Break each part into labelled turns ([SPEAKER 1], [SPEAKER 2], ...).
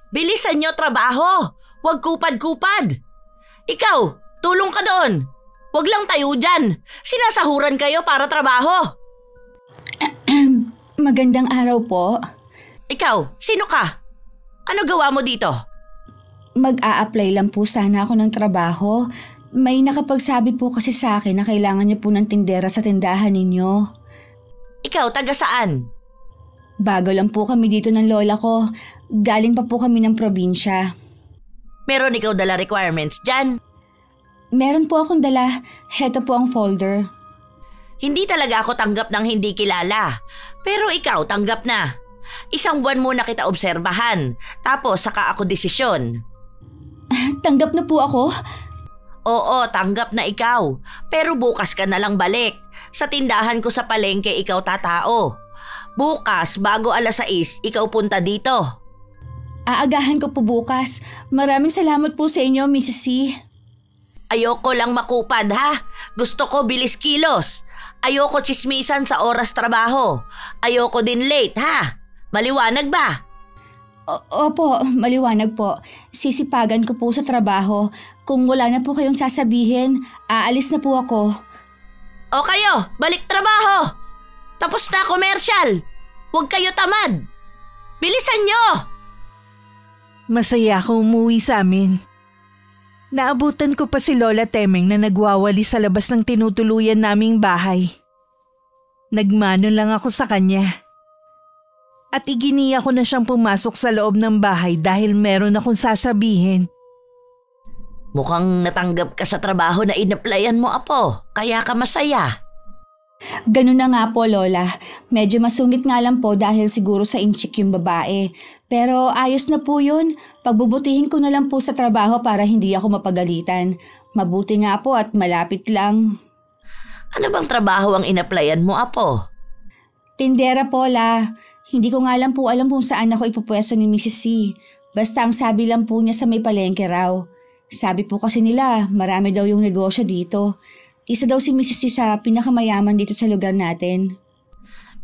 [SPEAKER 1] Bilisan nyo trabaho! Huwag kupad-kupad! Ikaw, tulong ka doon! Huwag lang tayo dyan! Sinasahuran kayo para trabaho!
[SPEAKER 2] Magandang araw po.
[SPEAKER 1] Ikaw, sino ka? Ano gawa mo dito?
[SPEAKER 2] Mag-a-apply lang po sana ako ng trabaho. May nakapagsabi po kasi sa akin na kailangan niyo po ng tindera sa tindahan ninyo.
[SPEAKER 1] Ikaw, taga saan?
[SPEAKER 2] Bago lang po kami dito ng lola ko. Galing pa po kami ng probinsya.
[SPEAKER 1] Meron ikaw dala requirements dyan?
[SPEAKER 2] Meron po akong dala. Heto po ang folder.
[SPEAKER 1] Hindi talaga ako tanggap ng hindi kilala. Pero ikaw, tanggap na. Isang buwan muna kita obserbahan. Tapos saka ako desisyon.
[SPEAKER 2] Tanggap na po ako?
[SPEAKER 1] Oo, tanggap na ikaw. Pero bukas ka na lang balik. Sa tindahan ko sa palengke ikaw tatao. Bukas, bago 6:00, ikaw punta dito.
[SPEAKER 2] Aagahan ko po bukas. Maraming salamat po sa inyo, Mrs. C.
[SPEAKER 1] Ayoko lang makupad ha. Gusto ko bilis kilos. Ayoko chismisan sa oras trabaho. Ayoko din late ha. Maliwanag ba?
[SPEAKER 2] Opo, maliwanag po. Sisipagan ko po sa trabaho. Kung wala na po kayong sasabihin, aalis na po ako.
[SPEAKER 1] O kayo, balik trabaho. Tapos na commercial. Huwag kayo tamad. Bilisan nyo!
[SPEAKER 3] Masaya ako umuwi sa amin. Naabutan ko pa si Lola Temeng na nagwawali sa labas ng tinutuluyan naming bahay. Nagmano lang ako sa kanya. At iginiya ko na siyang pumasok sa loob ng bahay dahil meron akong sasabihin.
[SPEAKER 1] Mukhang natanggap ka sa trabaho na inaplayan mo, apo. Kaya ka masaya.
[SPEAKER 2] Ganun na nga po, Lola. Medyo masungit nga lang po dahil siguro sa inchik yung babae. Pero ayos na po yun. Pagbubutihin ko na lang po sa trabaho para hindi ako mapagalitan. Mabuti nga po at malapit lang.
[SPEAKER 1] Ano bang trabaho ang inaplayan mo, apo?
[SPEAKER 2] Tindera po, La. Hindi ko nga lang po alam kung saan ako ipupwesto ni Mrs. C. Basta ang sabi lang po niya sa may palengke raw. Sabi po kasi nila, marami daw yung negosyo dito. Isa daw si Mrs. C sa pinakamayaman dito sa lugar natin.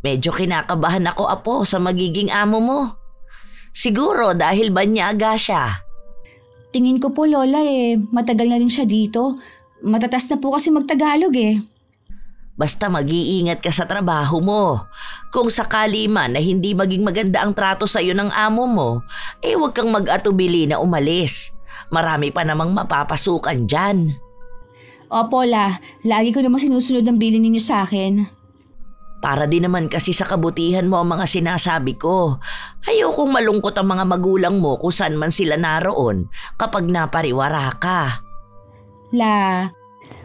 [SPEAKER 1] Medyo kinakabahan ako, apo, sa magiging amo mo. Siguro dahil banyaga siya.
[SPEAKER 2] Tingin ko po, Lola, matagal na rin siya dito. Matatas na po kasi magtagalog
[SPEAKER 1] Basta mag-iingat ka sa trabaho mo. Kung sakali man na hindi maging maganda ang trato sa'yo ng amo mo, huwag kang mag-atubili na umalis. Marami pa namang mapapasukan dyan.
[SPEAKER 2] Opo, La. Lagi ko naman sinusunod ang bilin ninyo sa akin.
[SPEAKER 1] Para din naman kasi sa kabutihan mo ang mga sinasabi ko. Ayokong malungkot ang mga magulang mo kung saan man sila naroon kapag napariwara ka.
[SPEAKER 2] La,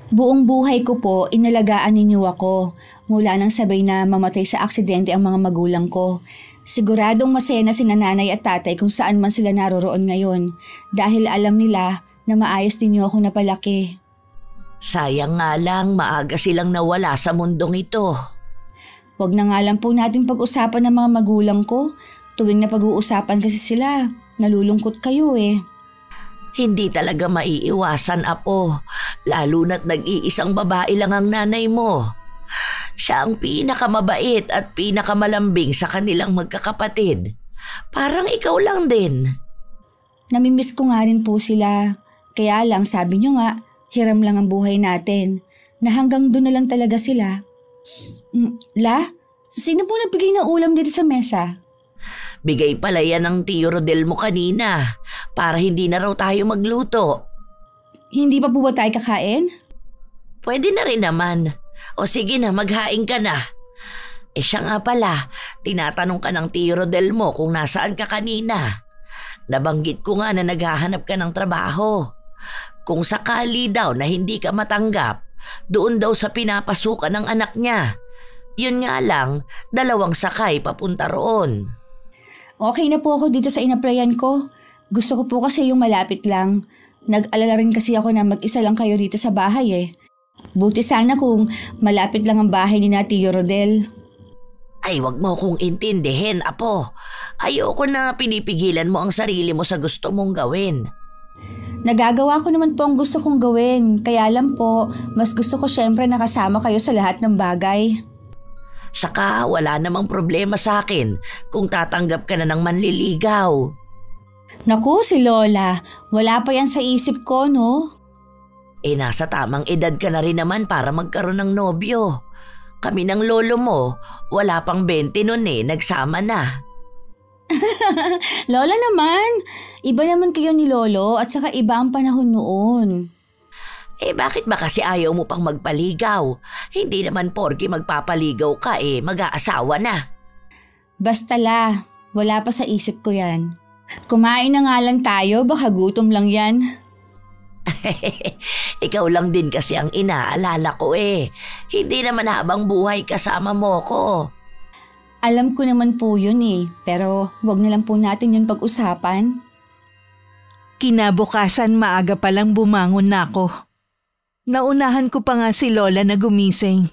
[SPEAKER 2] buong buhay ko po inalagaan ninyo ako. Mula nang sabay na mamatay sa aksidente ang mga magulang ko. Siguradong masaya na sina nanay at tatay kung saan man sila naroroon ngayon. Dahil alam nila na maayos ninyo ako napalaki.
[SPEAKER 1] Sayang nga lang maaga silang nawala sa mundong ito.
[SPEAKER 2] Huwag na nga lang po natin pag-usapan ng mga magulang ko. Tuwing na pag-uusapan kasi sila, nalulungkot kayo
[SPEAKER 1] Hindi talaga maiiwasan, apo. Lalo na't nag-iisang babae lang ang nanay mo. Siya ang pinakamabait at pinakamalambing sa kanilang magkakapatid. Parang ikaw lang din.
[SPEAKER 2] Namimiss ko nga rin po sila. Kaya lang sabi nyo nga, hiram lang ang buhay natin, na hanggang doon na lang talaga sila. La, sino po nagbigay ng ulam dito sa mesa?
[SPEAKER 1] Bigay pala yan ng Tio Rodel mo kanina, para hindi na raw tayo magluto.
[SPEAKER 2] Hindi pa po ba tayo kakain?
[SPEAKER 1] Pwede na rin naman. O sige na, maghain ka na. Siya nga pala, tinatanong ka ng Tio Rodel mo kung nasaan ka kanina. Nabanggit ko nga na naghahanap ka ng trabaho. Kung sakali daw na hindi ka matanggap, doon daw sa pinapasukan ng anak niya. Yun nga lang, 2 sakay papunta roon.
[SPEAKER 2] Okay na po ako dito sa inaplayan ko. Gusto ko po kasi yung malapit lang. Nag-alala rin kasi ako na mag-isa lang kayo dito sa bahay Buti sana kung malapit lang ang bahay ni na Tio Rodel.
[SPEAKER 1] Ay, wag mo kong intindihin, apo. Ayoko na pinipigilan mo ang sarili mo sa gusto mong gawin.
[SPEAKER 2] Nagagawa ko naman po ang gusto kong gawin. Kaya lang po, mas gusto ko syempre nakasama kayo sa lahat ng bagay.
[SPEAKER 1] Saka wala namang problema sa akin kung tatanggap ka na ng manliligaw.
[SPEAKER 2] Naku, si Lola, wala pa yan sa isip ko, no?
[SPEAKER 1] Nasa tamang edad ka na rin naman para magkaroon ng nobyo. Kami ng lolo mo, wala pang 20 nun nagsama na.
[SPEAKER 2] Lola naman, iba naman kayo ni Lolo at saka iba ang panahon noon.
[SPEAKER 1] Bakit ba kasi ayaw mo pang magpaligaw? Hindi naman porke magpapaligaw ka mag-aasawa na.
[SPEAKER 2] Basta la, wala pa sa isip ko yan. Kumain na nga lang tayo, baka gutom lang yan.
[SPEAKER 1] Ikaw lang din kasi ang inaalala ko Hindi naman habang buhay kasama mo ko.
[SPEAKER 2] Alam ko naman po yun pero wag na lang po natin yun pag-usapan.
[SPEAKER 3] Kinabukasan maaga palang bumangon na ako. Naunahan ko pa nga si Lola na gumising.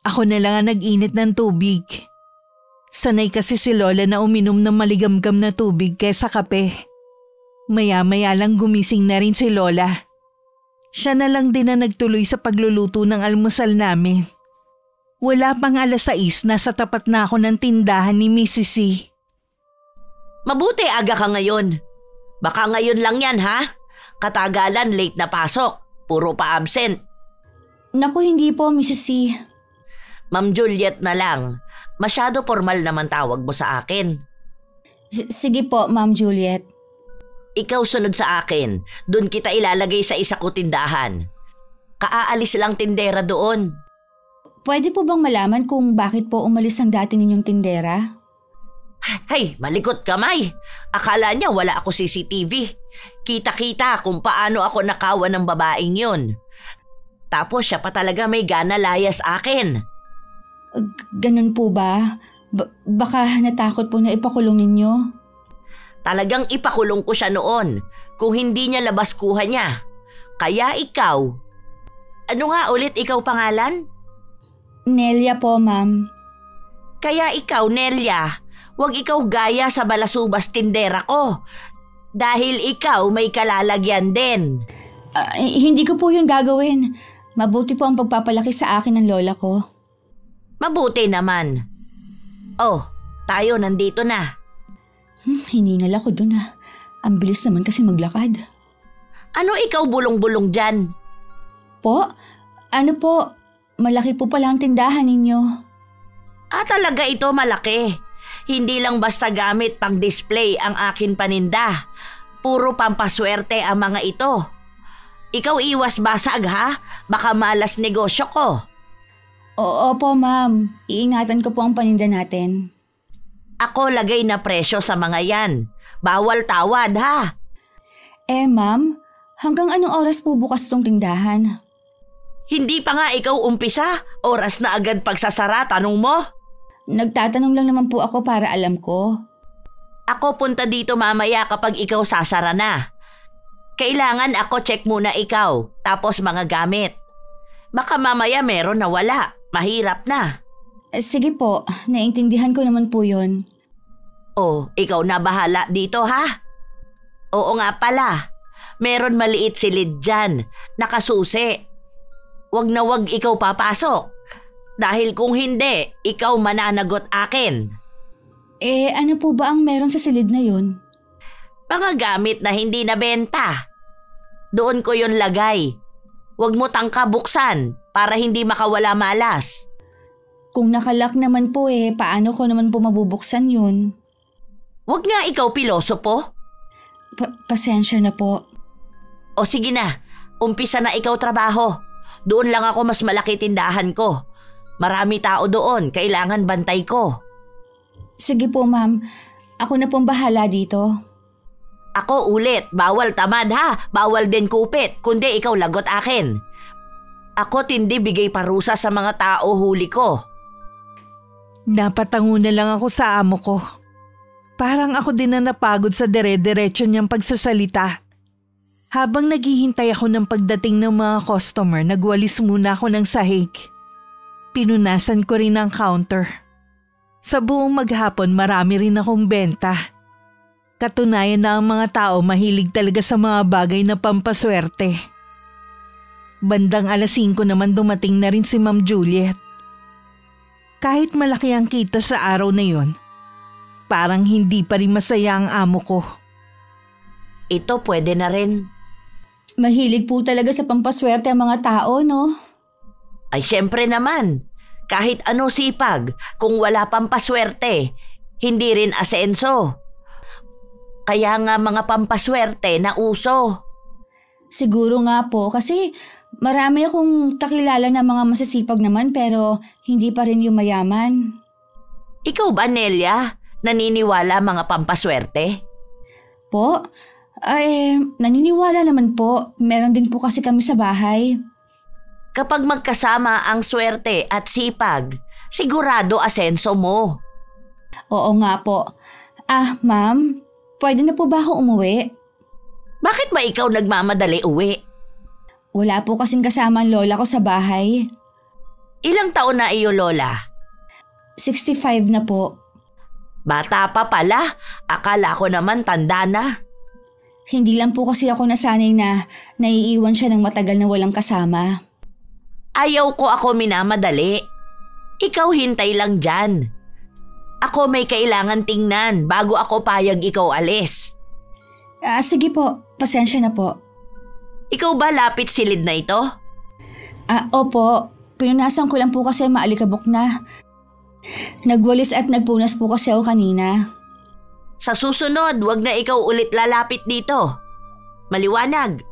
[SPEAKER 3] Ako na lang ang nag-init ng tubig. Sanay kasi si Lola na uminom ng maligamgam na tubig kaysa kape. Maya-maya lang gumising na rin si Lola. Siya na lang din na nagtuloy sa pagluluto ng almusal namin. Wala pang 6:00 nasa tapat na ako ng tindahan ni Mrs. C.
[SPEAKER 1] Mabuti aga ka ngayon. Baka ngayon lang yan ha? Katagalan late na pasok. Puro pa absent.
[SPEAKER 2] Naku, hindi po, Mrs. C.
[SPEAKER 1] Ma'am Juliet na lang. Masyado formal naman tawag mo sa akin.
[SPEAKER 2] Sige po, Ma'am Juliet.
[SPEAKER 1] Ikaw sunod sa akin. Doon kita ilalagay sa isa ko tindahan. Kaaalis lang tindera doon.
[SPEAKER 2] Pwede po bang malaman kung bakit po umalis ang dati ninyong tindera?
[SPEAKER 1] Hay, malikot kamay. Akala niya wala ako CCTV. Kita-kita kung paano ako nakawan ng babaeng yun. Tapos siya pa talaga may gana layas akin.
[SPEAKER 2] Ganun po ba? Baka natakot po na ipakulong ninyo?
[SPEAKER 1] Talagang ipakulong ko siya noon kung hindi niya labas kuha niya. Kaya ikaw, ano nga ulit ikaw pangalan?
[SPEAKER 2] Nelia po, ma'am.
[SPEAKER 1] Kaya ikaw, Nelia, huwag ikaw gaya sa balasubas tindera ko. Dahil ikaw may kalalagyan din.
[SPEAKER 2] Hindi ko po yun gagawin. Mabuti po ang pagpapalaki sa akin ng lola ko.
[SPEAKER 1] Mabuti naman. Oh, tayo nandito na.
[SPEAKER 2] Hiningal ako dun Ang bilis naman kasi maglakad.
[SPEAKER 1] Ano ikaw bulong-bulong dyan?
[SPEAKER 2] Po? Ano po? Malaki po pala ang tindahan ninyo.
[SPEAKER 1] Talaga ito malaki. Hindi lang basta gamit pang display ang akin paninda. Puro pampaswerte ang mga ito. Ikaw iwas basag ha? Baka malas negosyo ko.
[SPEAKER 2] Opo ma'am, iingatan ko po ang paninda natin.
[SPEAKER 1] Ako lagay na presyo sa mga yan. Bawal tawad ha?
[SPEAKER 2] Ma'am, hanggang anong oras po bukas tong tindahan?
[SPEAKER 1] Hindi pa nga ikaw umpisa, oras na agad pagsasara, tanong mo?
[SPEAKER 2] Nagtatanong lang naman po ako para alam ko.
[SPEAKER 1] Ako punta dito mamaya kapag ikaw sasara na. Kailangan ako check muna ikaw, tapos mga gamit. Baka mamaya meron na wala, mahirap na.
[SPEAKER 2] Sige po, naintindihan ko naman po yun.
[SPEAKER 1] Oh, ikaw na bahala dito ha? Oo nga pala, meron maliit silid dyan, nakasusi. Wag na wag ikaw papasok. Dahil kung hindi, ikaw mananagot akin.
[SPEAKER 2] Ano po ba ang meron sa silid na yun?
[SPEAKER 1] Mga gamit na hindi nabenta. Doon ko yun lagay. Wag mo tangka buksan para hindi makawala malas.
[SPEAKER 2] Kung nakalak naman po paano ko naman po mabubuksan yun?
[SPEAKER 1] Wag nga ikaw pilosopo.
[SPEAKER 2] Pasensya na po.
[SPEAKER 1] O sige na, umpisa na ikaw trabaho. Doon lang ako mas malaki tindahan ko. Marami tao doon, kailangan bantay ko.
[SPEAKER 2] Sige po ma'am, ako na pong bahala dito.
[SPEAKER 1] Ako ulit, bawal tamad ha, bawal din kupit, kundi ikaw lagot akin. Ako tindi bigay parusa sa mga tao huli ko.
[SPEAKER 3] Napatango na lang ako sa amo ko. Parang ako din na napagod sa dire-diretso niyang pagsasalita. Habang naghihintay ako ng pagdating ng mga customer, nagwalis muna ako ng sahig. Pinunasan ko rin ang counter. Sa buong maghapon marami rin akong benta. Katunayan na ang mga tao mahilig talaga sa mga bagay na pampaswerte. Bandang 5:00 naman dumating na rin si Ma'am Juliet. Kahit malaki ang kita sa araw na yon, parang hindi pa rin masaya ang amo ko.
[SPEAKER 1] ito pwede na rin.
[SPEAKER 2] Mahilig po talaga sa pampaswerte ang mga tao, no?
[SPEAKER 1] Ay syempre naman, kahit ano sipag, kung wala pampaswerte, hindi rin asenso. Kaya nga mga pampaswerte na uso.
[SPEAKER 2] Siguro nga po kasi marami akong kakilala na mga masisipag naman pero hindi pa rin yung mayaman.
[SPEAKER 1] Ikaw ba, Nelia, naniniwala mga pampaswerte?
[SPEAKER 2] Po? Ay, naniniwala naman po. Meron din po kasi kami sa bahay.
[SPEAKER 1] Kapag magkasama ang swerte at sipag, sigurado asenso mo.
[SPEAKER 2] Oo nga po. Ma'am, pwede na po ba ako umuwi?
[SPEAKER 1] Bakit ba ikaw nagmamadali uwi?
[SPEAKER 2] Wala po kasing kasama ang lola ko sa bahay.
[SPEAKER 1] Ilang taon na iyo, Lola?
[SPEAKER 2] 65 na po.
[SPEAKER 1] Bata pa pala, akala ko naman tanda na.
[SPEAKER 2] Hindi lang po kasi ako nasanay na naiiwan siya ng matagal na walang kasama.
[SPEAKER 1] Ayaw ko ako minamadali. Ikaw hintay lang dyan. Ako may kailangan tingnan bago ako payag ikaw alis.
[SPEAKER 2] Sige po, pasensya na po.
[SPEAKER 1] Ikaw ba lapit silid na ito?
[SPEAKER 2] Opo, pinunasan ko lang po kasi maalikabok na. Nagwalis at nagpunas po kasi ako kanina.
[SPEAKER 1] Sa susunod, wag na ikaw ulit lalapit dito. Maliwanag.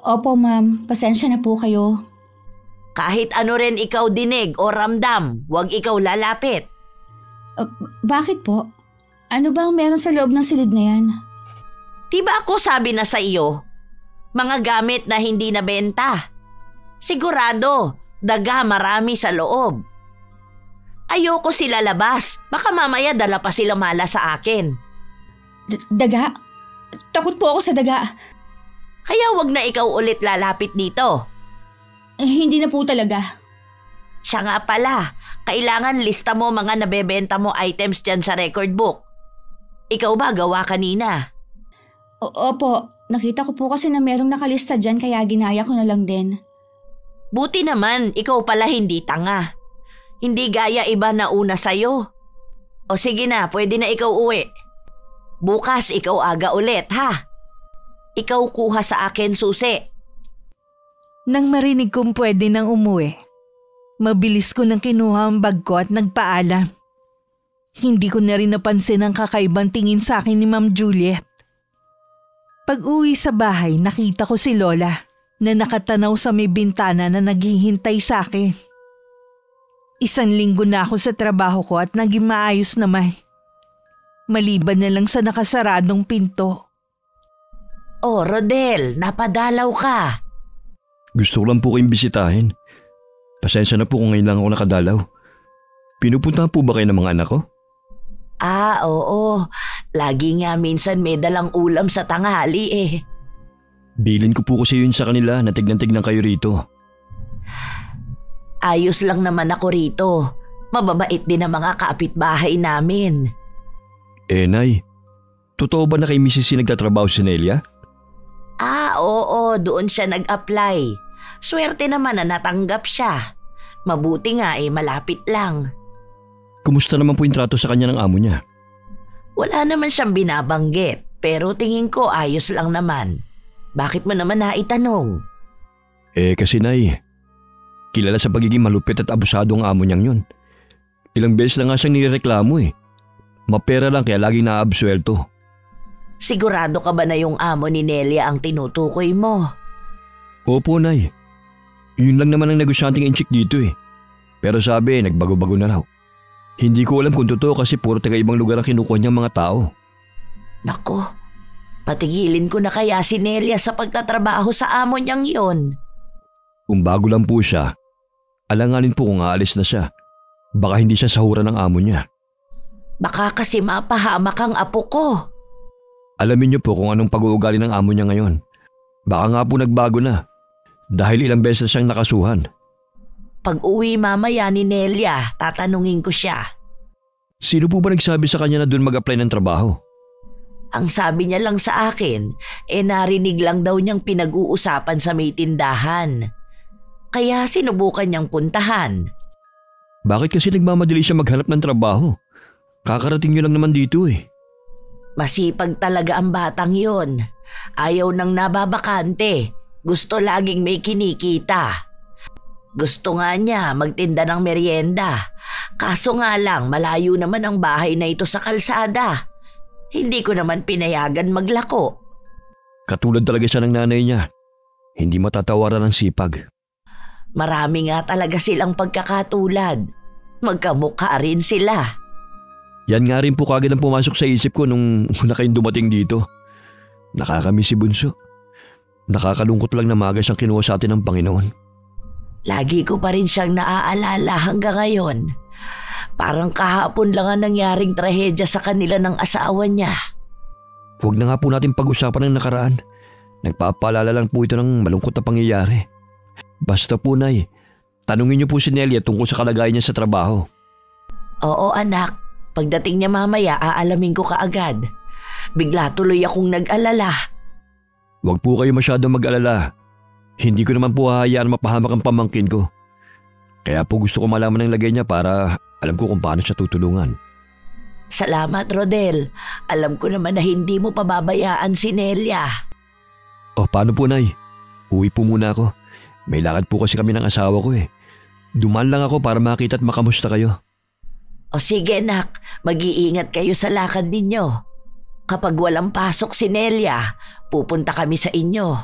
[SPEAKER 2] Opo ma'am, pasensya na po kayo.
[SPEAKER 1] Kahit ano rin ikaw dinig o ramdam, wag ikaw lalapit.
[SPEAKER 2] Bakit po? Ano ba ang meron sa loob ng silid na yan?
[SPEAKER 1] Diba ako sabi na sa iyo? Mga gamit na hindi nabenta. Sigurado, daga marami sa loob. Ayoko sila labas. Baka mamaya dala pa sila mala sa akin.
[SPEAKER 2] Daga? Takot po ako sa daga.
[SPEAKER 1] Kaya wag na ikaw ulit lalapit dito.
[SPEAKER 2] Hindi na po talaga.
[SPEAKER 1] Siya nga pala, kailangan lista mo mga nabebenta mo items dyan sa record book. Ikaw ba gawa kanina?
[SPEAKER 2] Opo, nakita ko po kasi na merong nakalista dyan kaya ginaya ko na lang din.
[SPEAKER 1] Buti naman, ikaw pala hindi tanga. Hindi gaya iba na una sa'yo. O sige na, pwede na ikaw uwi. Bukas ikaw aga ulit, ha? Ikaw kuha sa akin susi.
[SPEAKER 3] Nang marinig kong pwede nang umuwi, mabilis ko nang kinuha ang bag ko at nagpaalam. Hindi ko na rin napansin ang kakaibang tingin sa akin ni Ma'am Juliet. Pag-uwi sa bahay, nakita ko si Lola na nakatanaw sa may bintana na naghihintay sa akin. 1 linggo na ako sa trabaho ko at naging maayos naman. Maliban na lang sa nakasaradong pinto.
[SPEAKER 1] Oh, Rodel, napadalaw ka.
[SPEAKER 4] Gusto ko lang po kayong bisitahin. Pasensya na po kung ngayon lang ako nakadalaw. Pinupuntahan po ba kayo ng mga anak ko?
[SPEAKER 1] Oo. Lagi nga minsan may dalang ulam sa tanghali eh.
[SPEAKER 4] Bilin ko po kasi yun sa kanila na tignan-tignan kayo rito.
[SPEAKER 1] Ayos lang naman ako rito. Mababait din ang mga kapitbahay namin.
[SPEAKER 4] Nay, totoo ba na kay Mrs. C nagtatrabaho si Nelia?
[SPEAKER 1] Oo, doon siya nag-apply. Swerte naman na natanggap siya. Mabuti nga malapit lang.
[SPEAKER 4] Kumusta naman po yung trato sa kanya ng amo niya?
[SPEAKER 1] Wala naman siyang binabanggit, pero tingin ko ayos lang naman. Bakit mo naman naitanong?
[SPEAKER 4] Kasi Nay, kilala sa pagiging malupit at abusado ang amo niyang yun. Ilang beses na nga siyang nireklamo eh. Mapera lang kaya laging naabsuelto.
[SPEAKER 1] Sigurado ka ba na yung amo ni Nelia ang tinutukoy mo?
[SPEAKER 4] Opo, Nay. Yun lang naman ang negosyanteng inchik dito eh. Pero sabi, nagbago-bago na raw. Hindi ko alam kung totoo kasi puro taga-ibang lugar ang kinukuha niyang mga tao.
[SPEAKER 1] Nako, patigilin ko na kaya si Nelia sa pagtatrabaho sa amo niyang yon.
[SPEAKER 4] Kung bago lang po siya, alanganin po kung aalis na siya. Baka hindi siya sahuran ng amo niya.
[SPEAKER 1] Baka kasi mapahamak ang apo ko.
[SPEAKER 4] Alamin niyo po kung anong pag-uugali ng amo niya ngayon. Baka nga po nagbago na. Dahil ilang beses siyang nakasuhan.
[SPEAKER 1] Pag-uwi mamaya ni Nelia, tatanungin ko siya.
[SPEAKER 4] Sino po ba nagsabi sa kanya na doon mag-apply ng trabaho?
[SPEAKER 1] Ang sabi niya lang sa akin, narinig lang daw niyang pinag-uusapan sa may tindahan. Kaya sinubukan niyang puntahan.
[SPEAKER 4] Bakit kasi nagmamadali siya maghanap ng trabaho? Kakarating niyo lang naman dito eh.
[SPEAKER 1] Masipag talaga ang batang yon. Ayaw nang nababakante. Gusto laging may kinikita. Gusto nga niya magtinda ng merienda. Kaso nga lang malayo naman ang bahay na ito sa kalsada. Hindi ko naman pinayagan maglako.
[SPEAKER 4] Katulad talaga siya ng nanay niya. Hindi matatawaran ng sipag.
[SPEAKER 1] Marami nga talaga silang pagkakatulad. Magkamukha rin sila.
[SPEAKER 4] Yan nga rin po kagad ang pumasok sa isip ko nung una kayong dumating dito. Nakakamiss si Bunso. Nakakalungkot lang na maga siyang kinuha sa atin ng Panginoon.
[SPEAKER 1] Lagi ko pa rin siyang naaalala hanggang ngayon. Parang kahapon lang ang nangyaring trahedya sa kanila ng asawa niya.
[SPEAKER 4] Huwag na nga po natin pag-usapan ng nakaraan. Nagpapaalala lang po ito ng malungkot na pangyayari. Basta po, Nay, tanungin niyo po si Nelia tungkol sa kalagayan niya sa trabaho.
[SPEAKER 1] Oo, anak. Pagdating niya mamaya, aalamin ko kaagad. Bigla tuloy akong nag-alala.
[SPEAKER 4] Huwag po kayo masyadong mag-alala. Hindi ko naman po hahayaan mapahamak ang pamangkin ko. Kaya po gusto ko malaman ng lagay niya para alam ko kung paano siya tutulungan.
[SPEAKER 1] Salamat, Rodel. Alam ko naman na hindi mo pababayaan si Nelia.
[SPEAKER 4] Oh, paano po, Nay? Uwi po muna ako. May lakad po kasi kami ng asawa ko eh. Dumaan lang ako para makita at makamusta kayo.
[SPEAKER 1] O sige, anak. Mag-iingat kayo sa lakad ninyo. Kapag walang pasok si Nelia, pupunta kami sa inyo.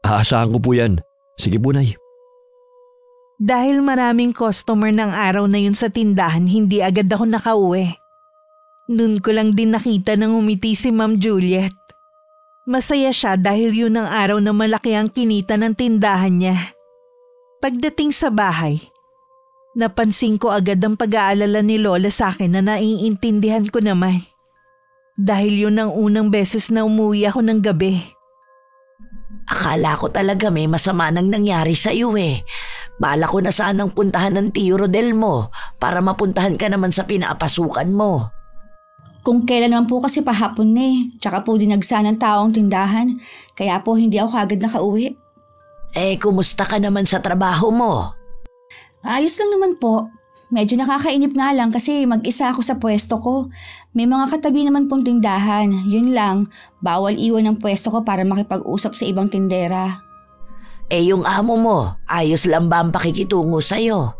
[SPEAKER 4] Aasahan ko po yan. Sige po, Nay.
[SPEAKER 3] Dahil maraming customer ng araw na yun sa tindahan, hindi agad ako nakauwi. Noon ko lang din nakita nang umiti si Ma'am Juliet. Masaya siya dahil yun ang araw na malaki ang kinita ng tindahan niya. Pagdating sa bahay, napansin ko agad ang pag-aalala ni Lola sa akin na naiintindihan ko naman. Dahil yun ang unang beses na umuwi ako ng gabi.
[SPEAKER 1] Akala ko talaga may masama nang nangyari sa iyo eh. Bala ko na sanang puntahan ng Tio Rodel mo para mapuntahan ka naman sa pinapasukan mo.
[SPEAKER 2] Kung kailan naman po kasi pahapon na tsaka po dinagsa ng taong tindahan, kaya po hindi ako kagad nakauwi.
[SPEAKER 1] Kumusta ka naman sa trabaho mo?
[SPEAKER 2] Ayos lang naman po. Medyo nakakainip nga lang kasi mag-isa ako sa pwesto ko. May mga katabi naman pong tindahan. Yun lang, bawal iwan ang pwesto ko para makipag-usap sa ibang tindera.
[SPEAKER 1] Yung amo mo, ayos lang ba ang pakikitungo sa'yo?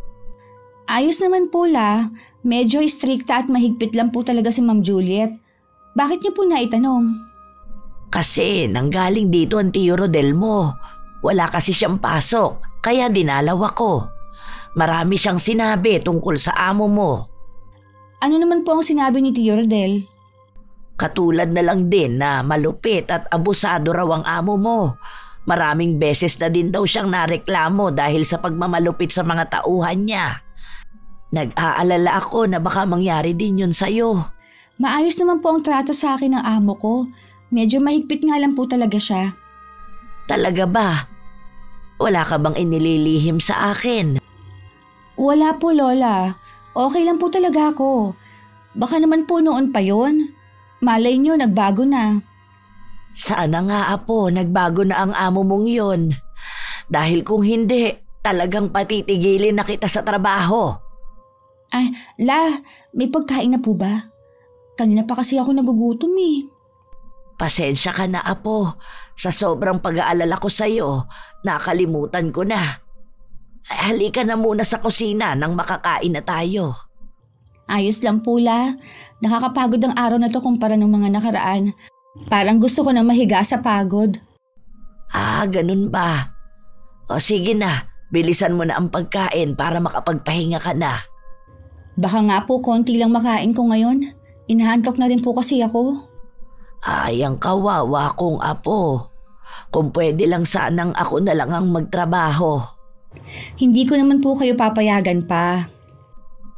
[SPEAKER 2] Ayos naman po la. Medyo strikta at mahigpit lang po talaga si Ma'am Juliet. Bakit niyo po naitanong?
[SPEAKER 1] Kasi nanggaling dito ang Tio Rodel mo. Wala kasi siyang pasok, kaya dinalaw ako. Marami siyang sinabi tungkol sa amo mo.
[SPEAKER 2] Ano naman po ang sinabi ni Tio Rodel?
[SPEAKER 1] Katulad na lang din na malupit at abusado raw ang amo mo. Maraming beses na din daw siyang nareklamo dahil sa pagmamalupit sa mga tauhan niya. Nag-aalala ako na baka mangyari din yun sa'yo.
[SPEAKER 2] Maayos naman po ang trato sa akin ng amo ko. Medyo mahigpit nga lang po talaga siya.
[SPEAKER 1] Talaga ba? Wala ka bang inililihim sa akin?
[SPEAKER 2] Wala po, Lola. Okay lang po talaga ako. Baka naman po noon pa yon. Malay nyo, nagbago na.
[SPEAKER 1] Sana nga, Apo, nagbago na ang amo mong yon. Dahil kung hindi, talagang patitigilin na kita sa trabaho.
[SPEAKER 2] Ay, La, may pagkain na po ba? Kanina pa kasi ako nagugutom eh.
[SPEAKER 1] Pasensya ka na, Apo. Sa sobrang pag-aalala ko sa'yo, nakalimutan ko na. Halika na muna sa kusina nang makakain na tayo.
[SPEAKER 2] Ayos lang po, La. Nakakapagod ang araw na to kumpara ng mga nakaraan. Parang gusto ko na mahiga sa pagod.
[SPEAKER 1] Ganun ba? O sige na, bilisan mo na ang pagkain para makapagpahinga ka na.
[SPEAKER 2] Baka nga po konti lang makain ko ngayon. Inahantok na rin po kasi ako.
[SPEAKER 1] Ang kawawa kong Apo. Kung pwede lang sanang ako na lang ang magtrabaho.
[SPEAKER 2] Hindi ko naman po kayo papayagan pa.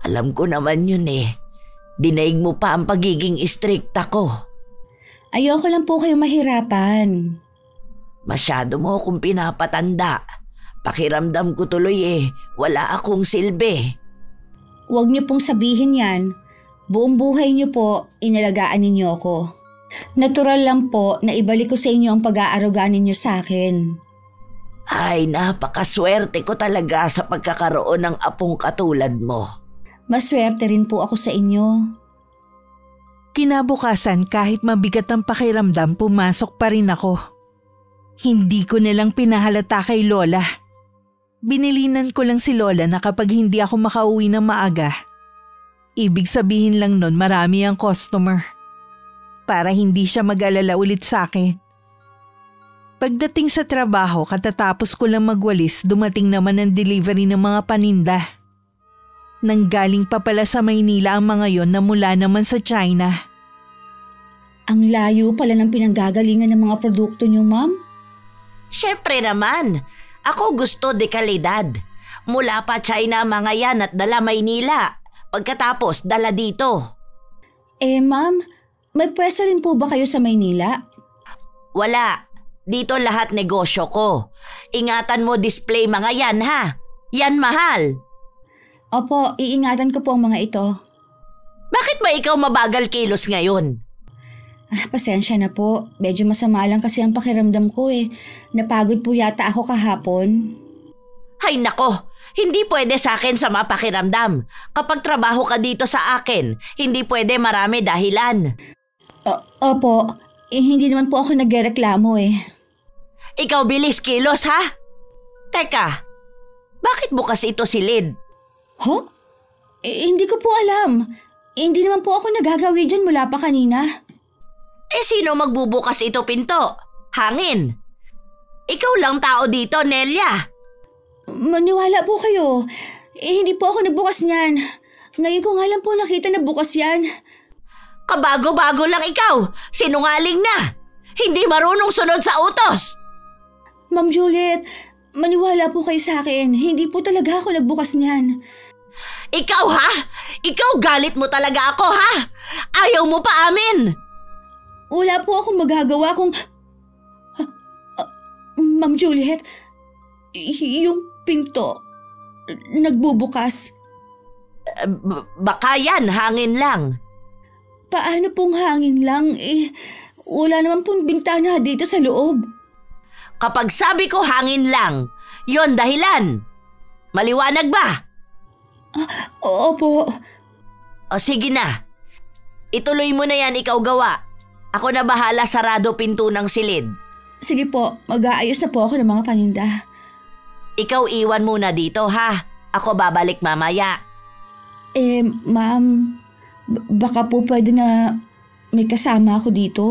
[SPEAKER 1] Alam ko naman yun eh. Dinaig mo pa ang pagiging istrikta ko.
[SPEAKER 2] Ayoko lang po kayo mahirapan.
[SPEAKER 1] Masyado mo akong pinapatanda. Pakiramdam ko tuloy wala akong silbi.
[SPEAKER 2] Huwag niyo pong sabihin yan. Buong buhay niyo po, inalagaan ninyo ako. Natural lang po na ibalik ko sa inyo ang pag-aaruga ninyo sa akin.
[SPEAKER 1] Ay, napakaswerte ko talaga sa pagkakaroon ng apong katulad mo.
[SPEAKER 2] Maswerte rin po ako sa inyo.
[SPEAKER 3] Kinabukasan kahit mabigat ang pakiramdam, pumasok pa rin ako. Hindi ko nalang pinahalata kay Lola. Binilinan ko lang si Lola na kapag hindi ako makauwi ng maaga, ibig sabihin lang nun marami ang customer. Para hindi siya mag-alala ulit sa akin. Pagdating sa trabaho, katatapos ko lang magwalis, dumating naman ang delivery ng mga paninda. Nanggaling pa pala sa Maynila ang mga yon na mula naman sa China.
[SPEAKER 2] Ang layo pala ng pinanggagalingan ng mga produkto niyo, ma'am.
[SPEAKER 1] Syempre naman, ako gusto de kalidad. Mula pa China ang mga yan at dala Maynila. Pagkatapos, dala dito.
[SPEAKER 2] Ma'am, may pwesto rin po ba kayo sa Maynila?
[SPEAKER 1] Wala. Dito lahat negosyo ko. Ingatan mo display mga yan ha. Yan mahal.
[SPEAKER 2] Opo, iingatan ko po ang mga ito.
[SPEAKER 1] Bakit ba ikaw mabagal kilos ngayon?
[SPEAKER 2] Pasensya na po. Medyo masama lang kasi ang pakiramdam ko eh. Napagod po yata ako kahapon.
[SPEAKER 1] Hay nako, hindi pwede sa akin sa mapakiramdam. Kapag trabaho ka dito sa akin, hindi pwede marami dahilan.
[SPEAKER 2] Opo, hindi naman po ako nagreklamo eh.
[SPEAKER 1] Ikaw bilis kilos ha? Teka, bakit bukas ito silid?
[SPEAKER 2] Huh? Hindi ko po alam. Hindi naman po ako nagagawi dyan mula pa kanina.
[SPEAKER 1] Sino magbubukas ito pinto? Hangin. Ikaw lang tao dito, Nelia.
[SPEAKER 2] Maniwala po kayo. Hindi po ako nagbukas niyan. Ngayon ko nga lang po nakita na bukas yan.
[SPEAKER 1] Kabago-bago lang ikaw. Sinungaling na. Hindi marunong sunod sa utos.
[SPEAKER 2] Ma'am Juliet, maniwala po kayo sa akin. Hindi po talaga ako nagbukas niyan.
[SPEAKER 1] Ikaw ha? Ikaw galit mo talaga ako ha? Ayaw mo pa amin.
[SPEAKER 2] Wala po akong magagawa kung... Ma'am Juliet, yung pinto nagbubukas.
[SPEAKER 1] Baka yan, hangin lang.
[SPEAKER 2] Paano pong hangin lang? Wala naman pong bintana dito sa loob.
[SPEAKER 1] Kapag sabi ko hangin lang, yon dahilan. Maliwanag ba?
[SPEAKER 2] Opo.
[SPEAKER 1] O sige na. Ituloy mo na yan, ikaw gawa. Ako na bahala sarado pinto ng silid.
[SPEAKER 2] Sige po, mag-aayos na po ako ng mga paninda.
[SPEAKER 1] Ikaw iwan muna dito ha. Ako babalik mamaya.
[SPEAKER 2] Ma'am, baka po pwede na may kasama ako dito.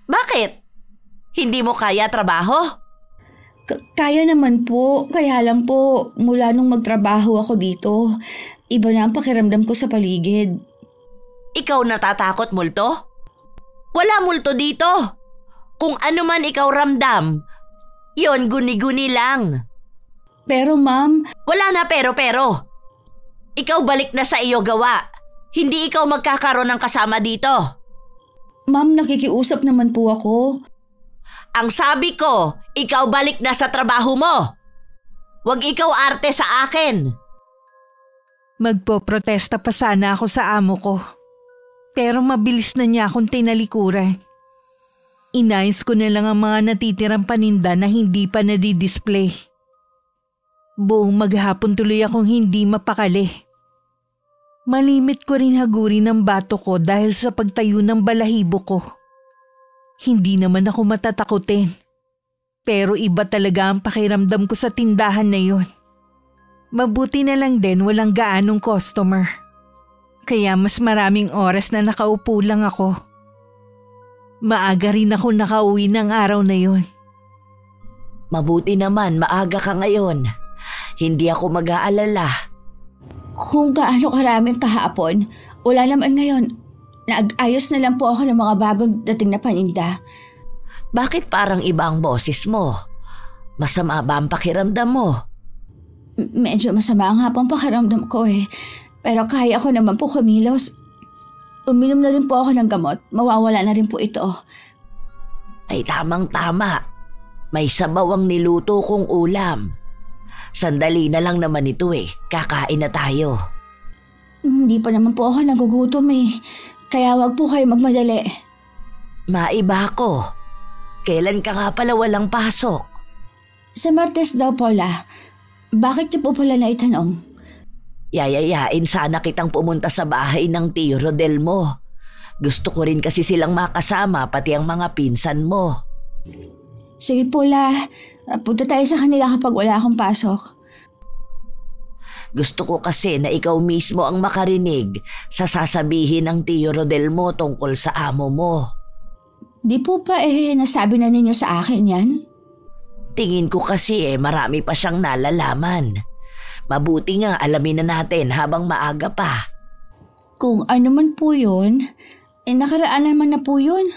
[SPEAKER 1] Bakit? Hindi mo kaya trabaho?
[SPEAKER 2] Kaya naman po, kaya lang po mula nung magtrabaho ako dito, iba na ang pakiramdam ko sa paligid.
[SPEAKER 1] Ikaw natatakot multo? Wala multo dito. Kung ano man ikaw ramdam, yon guni-guni lang.
[SPEAKER 2] Pero ma'am...
[SPEAKER 1] Wala na pero. Ikaw balik na sa iyo gawa. Hindi ikaw magkakaroon ng kasama dito.
[SPEAKER 2] Ma'am, nakikiusap naman po ako.
[SPEAKER 1] Ang sabi ko, ikaw balik na sa trabaho mo. Huwag ikaw arte sa akin.
[SPEAKER 3] Magpoprotesta pa sana ako sa amo ko. Pero mabilis na niya akong tinalikuran. Inayos ko na lang ang mga natitirang paninda na hindi pa nadi-display. Buong maghapon tuloy akong hindi mapakali. Malimit ko rin hagurin ang bato ko dahil sa pagtayo ng balahibo ko. Hindi naman ako matatakutin. Pero iba talaga ang pakiramdam ko sa tindahan na yun. Mabuti na lang din walang gaanong customer. Kaya mas maraming oras na nakaupo lang ako. Maaga rin ako nakauwi ng araw na yun.
[SPEAKER 1] Mabuti naman, maaga ka ngayon. Hindi ako mag-aalala.
[SPEAKER 2] Kung gaano karaming kahapon, wala naman ngayon. Nag-ayos na lang po ako ng mga bagong dating na paninda.
[SPEAKER 1] Bakit parang iba ang boses mo? Masama ba ang pakiramdam mo?
[SPEAKER 2] Medyo masama ang hapang pakiramdam ko eh. Pero kaya ko naman po kumilos. Uminom na rin po ako ng gamot. Mawawala na rin po ito.
[SPEAKER 1] Ay tamang-tama. May sabaw ang niluto kong ulam. Sandali na lang naman ito eh. Kakain na tayo.
[SPEAKER 2] Hindi pa naman po ako nagugutom eh. Kaya wag po kayo magmadali.
[SPEAKER 1] Maiba ko. Kailan ka nga pala walang pasok?
[SPEAKER 2] Sa Martes daw, Paula. Bakit niyo po pala naitanong?
[SPEAKER 1] Yayayain sana kitang pumunta sa bahay ng Tio Rodel mo. Gusto ko rin kasi silang makasama, pati ang mga pinsan mo.
[SPEAKER 2] Sige po, La. Punta tayo sa kanila kapag wala akong pasok.
[SPEAKER 1] Gusto ko kasi na ikaw mismo ang makarinig sa sasabihin ng Tio Rodel mo tungkol sa amo mo.
[SPEAKER 2] Di po pa nasabi na ninyo sa akin yan?
[SPEAKER 1] Tingin ko kasi marami pa siyang nalalaman. Mabuti nga alamin na natin habang maaga pa.
[SPEAKER 2] Kung ano man po yun, nakaraan naman na po yun.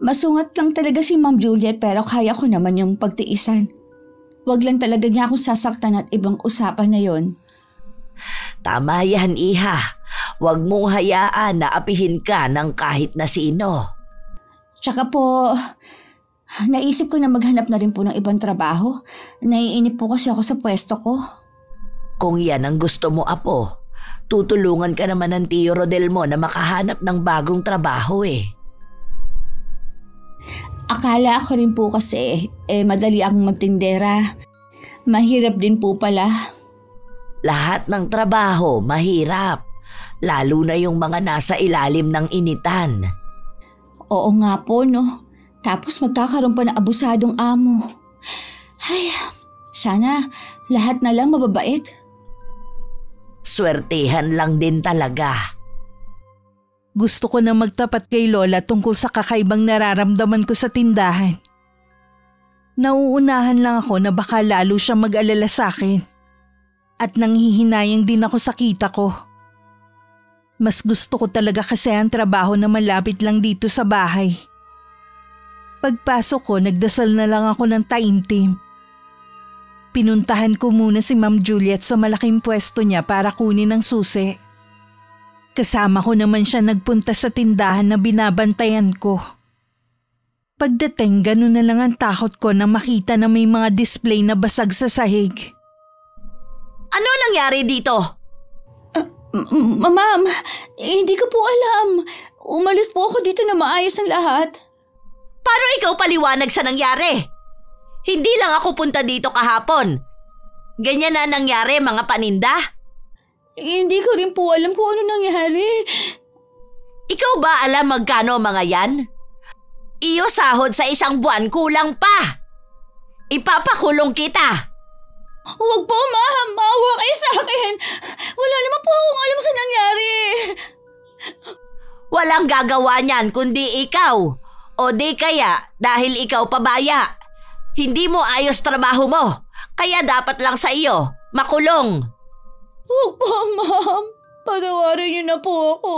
[SPEAKER 2] Masungat lang talaga si Ma'am Juliet pero kaya ko naman yung pagtiisan. Wag lang talaga niya akong sasaktan at ibang usapan na yon.
[SPEAKER 1] Tama yan, Iha. Huwag mong hayaan na apihin ka ng kahit na sino.
[SPEAKER 2] Tsaka po, naisip ko na maghanap na rin po ng ibang trabaho. Naiinip po kasi ako sa pwesto ko.
[SPEAKER 1] Kung yan ang gusto mo, Apo, tutulungan ka naman ng Tio Rodel mo na makahanap ng bagong trabaho
[SPEAKER 2] Akala ko rin po kasi madali ang magtindera. Mahirap din po pala.
[SPEAKER 1] Lahat ng trabaho mahirap, lalo na yung mga nasa ilalim ng initan.
[SPEAKER 2] Oo nga po, no. Tapos magkakaroon pa ng abusadong amo. Ay, sana lahat na lang mababait.
[SPEAKER 1] Swertehan lang din talaga.
[SPEAKER 3] Gusto ko na magtapat kay Lola tungkol sa kakaibang nararamdaman ko sa tindahan. Nauunahan lang ako na baka lalo siya mag-alala sa akin. At nanghihinayang din ako sa kita ko. Mas gusto ko talaga kasi ang trabaho na malapit lang dito sa bahay. Pagpasok ko, nagdasal na lang ako ng taimtim. Pinuntahan ko muna si Ma'am Juliet sa malaking pwesto niya para kunin ang susi. Kasama ko naman siya nagpunta sa tindahan na binabantayan ko. Pagdating, ganun na lang ang takot ko na makita na may mga display na basag sa sahig.
[SPEAKER 1] Ano nangyari dito?
[SPEAKER 2] Ma'am, hindi ko po alam. Umalis po ako dito na maayos ang lahat.
[SPEAKER 1] Paano ikaw paliwanag sa nangyari? Hindi lang ako punta dito kahapon. Ganyan na nangyari, mga paninda?
[SPEAKER 2] Hindi ko rin po alam kung ano nangyari.
[SPEAKER 1] Ikaw ba alam magkano mga yan? Iyo sahod sa isang buwan, kulang pa. Ipapakulong kita.
[SPEAKER 2] Huwag po, ma'am. Maawa kayo sa akin. Wala naman po akong alam sa nangyari.
[SPEAKER 1] Walang gagawa niyan kundi ikaw. O di kaya dahil ikaw pabaya. Hindi mo ayos trabaho mo. Kaya dapat lang sa iyo makulong.
[SPEAKER 2] Huwag po, ma'am. Patawarin niyo na po ako.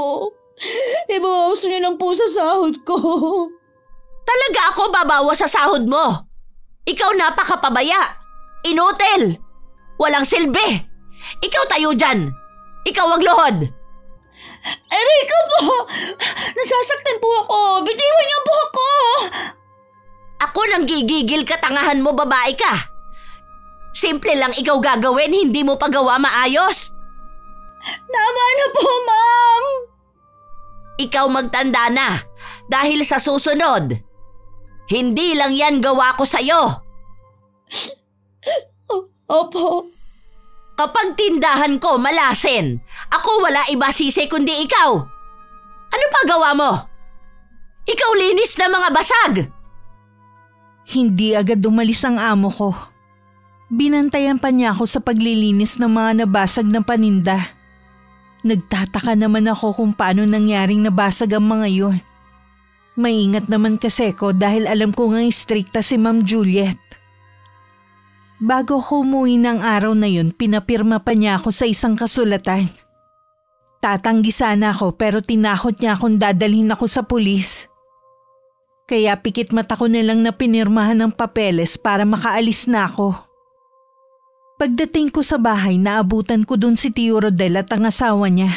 [SPEAKER 2] Ibawas niyo lang po sa sahod ko.
[SPEAKER 1] Talaga ako babawas sa sahod mo? Ikaw napakapabaya. Inutil! Walang silbi! Ikaw tayo dyan! Ikaw ang luhod!
[SPEAKER 2] Enrico po! Nasasaktan po ako! Bitiwan niyo po ako!
[SPEAKER 1] Ako nang gigigil katangahan mo, babae ka! Simple lang ikaw gagawin, hindi mo pagawa maayos!
[SPEAKER 2] Tama na po, ma'am!
[SPEAKER 1] Ikaw magtanda na dahil sa susunod. Hindi lang yan gawa ko sa'yo.
[SPEAKER 2] Opo.
[SPEAKER 1] Kapag tindahan ko malasin, ako wala iba sisi kundi ikaw. Ano pa gawa mo? Ikaw linis na mga basag.
[SPEAKER 3] Hindi agad umalis ang amo ko. Binantayan pa niya ako sa paglilinis ng mga nabasag na paninda. Nagtataka naman ako kung paano nangyaring nabasag ang mga yun. Maingat naman kasi ko dahil alam ko nga istrikta si Ma'am Juliet. Bago ko umuwi ng araw na yun, pinapirma pa niya ako sa isang kasulatan. Tatanggi sana ako pero tinakot niya akong dadalhin ako sa pulis. Kaya pikit mata ko na lang na pinirmahan ng papeles para makaalis na ako. Pagdating ko sa bahay, naabutan ko dun si Tio Rodel at ang asawa niya.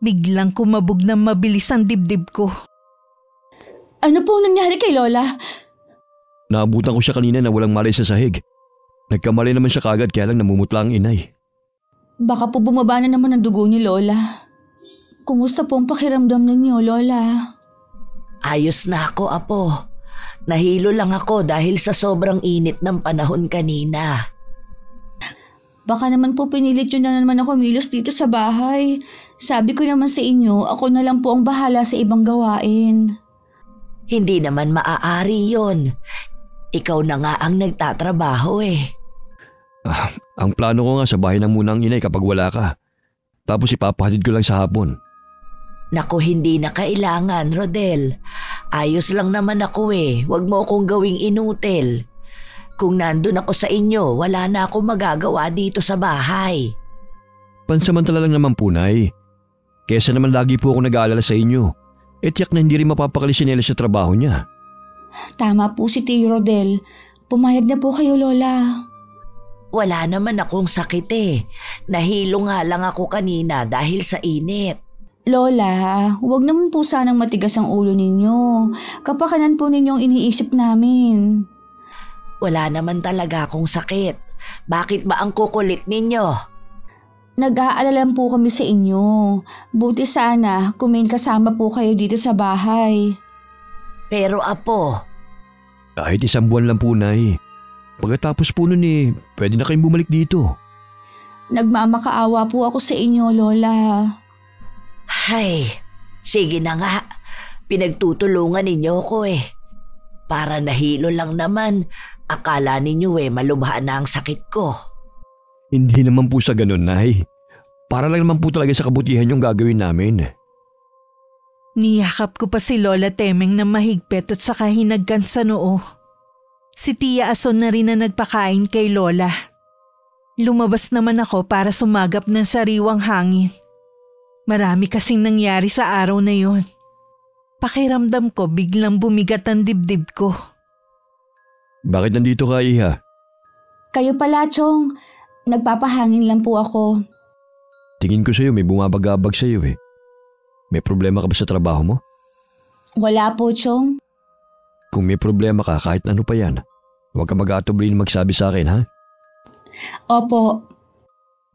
[SPEAKER 3] Biglang kumabog ng mabilis ang dibdib ko.
[SPEAKER 2] Ano pong nangyari kay Lola?
[SPEAKER 4] Naabutan ko siya kanina na walang malay sa sahig. Nagkamali naman siya kagad kaya lang namumutla ang inay.
[SPEAKER 2] Baka po bumaba na naman ang dugo ni Lola. Kumusta po ang pakiramdam ninyo, Lola?
[SPEAKER 1] Ayos na ako, Apo. Nahilo lang ako dahil sa sobrang init ng panahon kanina.
[SPEAKER 2] Baka naman po pinilit nyo na naman ako milos dito sa bahay. Sabi ko naman sa inyo, ako na lang po ang bahala sa ibang gawain.
[SPEAKER 1] Hindi naman maaari yon. Ikaw na nga ang nagtatrabaho eh.
[SPEAKER 4] Ang plano ko nga sa bahay na muna ang inay kapag wala ka. Tapos ipapahatid ko lang sa hapon.
[SPEAKER 1] Naku, hindi na kailangan, Rodel. Ayos lang naman ako eh. Huwag mo akong gawing inutil. Kung nandun ako sa inyo, wala na akong magagawa dito sa bahay.
[SPEAKER 4] Pansamantala lang naman po, Nay. Kesa naman lagi po ako nag-aalala sa inyo. Tiyak na hindi rin mapapakali si Nela sa trabaho niya.
[SPEAKER 2] Tama po si Tio Rodel. Pumayag na po kayo, Lola.
[SPEAKER 1] Wala naman akong sakit eh. Nahilo nga lang ako kanina dahil sa init.
[SPEAKER 2] Lola, huwag naman po sanang matigas ang ulo ninyo. Kapakanan po ninyong iniisip namin.
[SPEAKER 1] Wala naman talaga akong sakit. Bakit ba ang kukulit ninyo?
[SPEAKER 2] Nag-aalala po kami sa inyo. Buti sana kung may kasama po kayo dito sa bahay.
[SPEAKER 1] Pero apo,
[SPEAKER 4] Kahit 1 buwan lang po, Nay. Pagkatapos po nun pwede na kayong bumalik dito.
[SPEAKER 2] Nagmamakaawa po ako sa inyo, Lola.
[SPEAKER 1] hay, sige na nga. Pinagtutulungan ninyo ko eh. Para nahilo lang naman, akala ninyo malubhaan na ang sakit ko.
[SPEAKER 4] Hindi naman po sa ganun, Nay. Para lang naman po talaga sa kabutihan yung gagawin namin.
[SPEAKER 3] Niyakap ko pa si Lola Temeng na mahigpit at saka hinagkan sa noo. Si Tia Ason na rin na nagpakain kay Lola. Lumabas naman ako para sumagap ng sariwang hangin. Marami kasing nangyari sa araw na yon. Pakiramdam ko biglang bumigat ang dibdib ko.
[SPEAKER 4] Bakit nandito ka, Iha?
[SPEAKER 2] Kayo pala, Chong. Nagpapahangin lang po ako.
[SPEAKER 4] Tingin ko sa'yo may bumabagabag sa'yo eh. May problema ka ba sa trabaho mo?
[SPEAKER 2] Wala po, Chong.
[SPEAKER 4] Kung may problema ka kahit ano pa yan, huwag ka mag-aatubili na magsabi sa akin, ha?
[SPEAKER 2] Opo.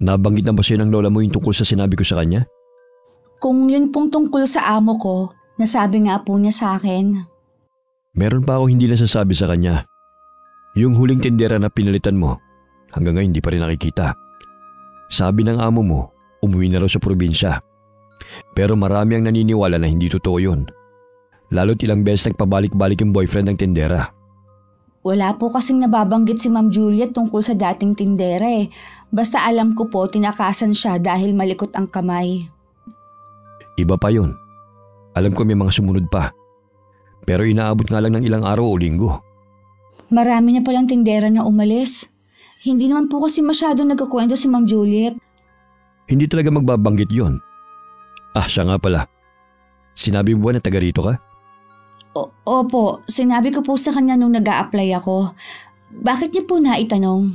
[SPEAKER 4] Nabanggit na ba sa'yo ng lola mo yung tungkol sa sinabi ko sa kanya?
[SPEAKER 2] Kung yun pong tungkol sa amo ko, nasabi nga po niya sa akin.
[SPEAKER 4] Meron pa ako hindi nasasabi sa kanya. Yung huling tindera na pinalitan mo, hanggang ngayon hindi pa rin nakikita. Sabi ng amo mo, umuwi na raw sa probinsya. Pero marami ang naniniwala na hindi totoo yun. Lalo't ilang beses nagpabalik-balik yung boyfriend ng tindera.
[SPEAKER 2] Wala po kasing nababanggit si Ma'am Juliet tungkol sa dating tindera eh. Basta alam ko po tinakasan siya dahil malikot ang kamay.
[SPEAKER 4] Iba pa yun. Alam ko may mga sumunod pa. Pero inaabot nga lang ng ilang araw o linggo.
[SPEAKER 2] Marami na palang tindera na umalis. Hindi naman po kasi masyadong nagkakwento si Ma'am Juliet.
[SPEAKER 4] Hindi talaga magbabanggit yun. Siya nga pala. Sinabi mo ba na taga rito ka?
[SPEAKER 2] Opo, sinabi ko po sa kanya nung nag-a-apply ako. Bakit niyo po naitanong?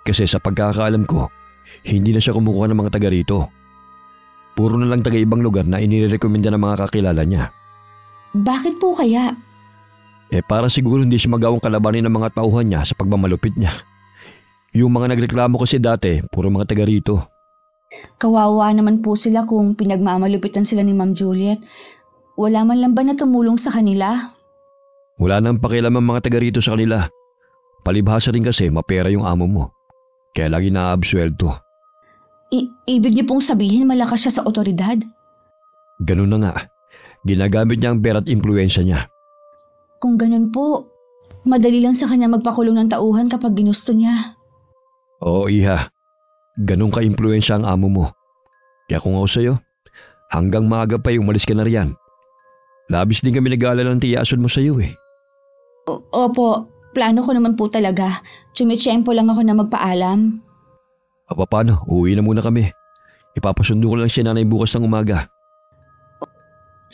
[SPEAKER 4] Kasi sa pagkakaalam ko, hindi na siya kumukuha ng mga taga rito. Puro na lang taga ibang lugar na inirekomenda ng mga kakilala niya.
[SPEAKER 2] Bakit po kaya?
[SPEAKER 4] Para siguro hindi siya magawang kalabanin ng mga tauhan niya sa pagmamalupit niya. Yung mga nagreklamo kasi dati, puro mga taga rito.
[SPEAKER 2] Kawawa naman po sila kung pinagmamalupitan sila ni Ma'am Juliet. Wala man lang ba na tumulong sa kanila?
[SPEAKER 4] Wala nang pakialam ang mga taga rito sa kanila. Palibhasa rin kasi mapera yung amo mo. Kaya lagi naaabsuelto.
[SPEAKER 2] Ibig niyo pong sabihin malakas siya sa otoridad?
[SPEAKER 4] Ganun na nga. Ginagamit niya ang pera at impluensya niya.
[SPEAKER 2] Kung ganun po, madali lang sa kanya magpakulong ng tauhan kapag ginusto niya.
[SPEAKER 4] Oo, Iha. Ganun ka-impluensya ang amo mo. Kaya kung ako sa'yo, hanggang maaga pa umalis ka na riyan. Labis din kami nag-aalala ng Tia Ason mo sa'yo eh.
[SPEAKER 2] Opo, plano ko naman po talaga. Tsumitsyempo lang ako na magpaalam.
[SPEAKER 4] Paano? Uuwi na muna kami. Ipapasundo ko lang si nanay bukas ng umaga.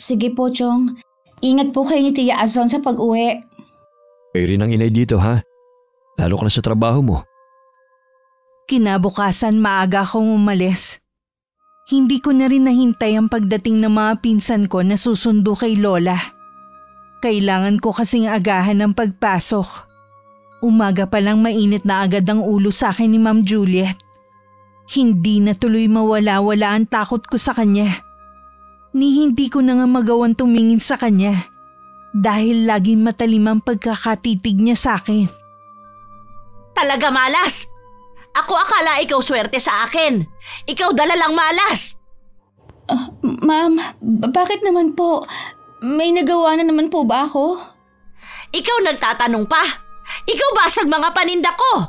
[SPEAKER 2] Sige po, Chong. Ingat po kayo ni Tia Ason sa pag-uwi.
[SPEAKER 4] Kayo rin ang inay dito, ha? Lalo ka na sa trabaho mo.
[SPEAKER 3] Kinabukasan maaga akong umalis. Hindi ko na rin nahintay ang pagdating ng mga pinsan ko na susundo kay Lola. Kailangan ko kasing agahan ng pagpasok. Umaga pa lang mainit na agad ang ulo sa akin ni Ma'am Juliet. Hindi na tuloy mawala-wala ang takot ko sa kanya. Ni hindi ko na nga magawang tumingin sa kanya dahil laging matalim ang pagkakatitig niya sa akin.
[SPEAKER 1] Talaga malas! Ako akala ikaw swerte sa akin. Ikaw dalalang malas.
[SPEAKER 2] Ma'am, bakit naman po? May nagawa na naman po ba ako?
[SPEAKER 1] Ikaw nagtatanong pa. Ikaw basag mga paninda ko.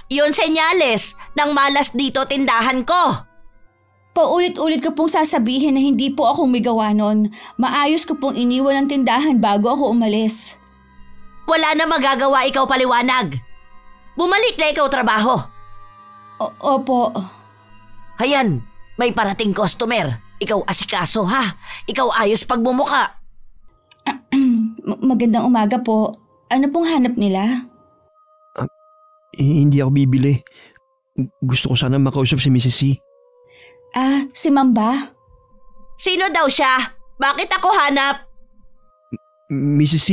[SPEAKER 1] Yun senyales ng malas dito tindahan ko.
[SPEAKER 2] Paulit-ulit ko pong sasabihin na hindi po ako may gawa nun. Maayos ko pong iniwan ang tindahan bago ako umalis.
[SPEAKER 1] Wala na magagawa, ikaw paliwanag. Bumalik na ikaw trabaho.
[SPEAKER 2] Opo.
[SPEAKER 1] Hayan, may parating customer. Ikaw asikaso ha. Ikaw ayos pagmumuka.
[SPEAKER 2] Magandang umaga po. Ano pong hanap nila?
[SPEAKER 4] Hindi ako bibili. Gusto ko sana makausap si Mrs. C.
[SPEAKER 2] Si Ma'am ba?
[SPEAKER 1] Sino daw siya? Bakit ako hanap?
[SPEAKER 4] Mrs. C,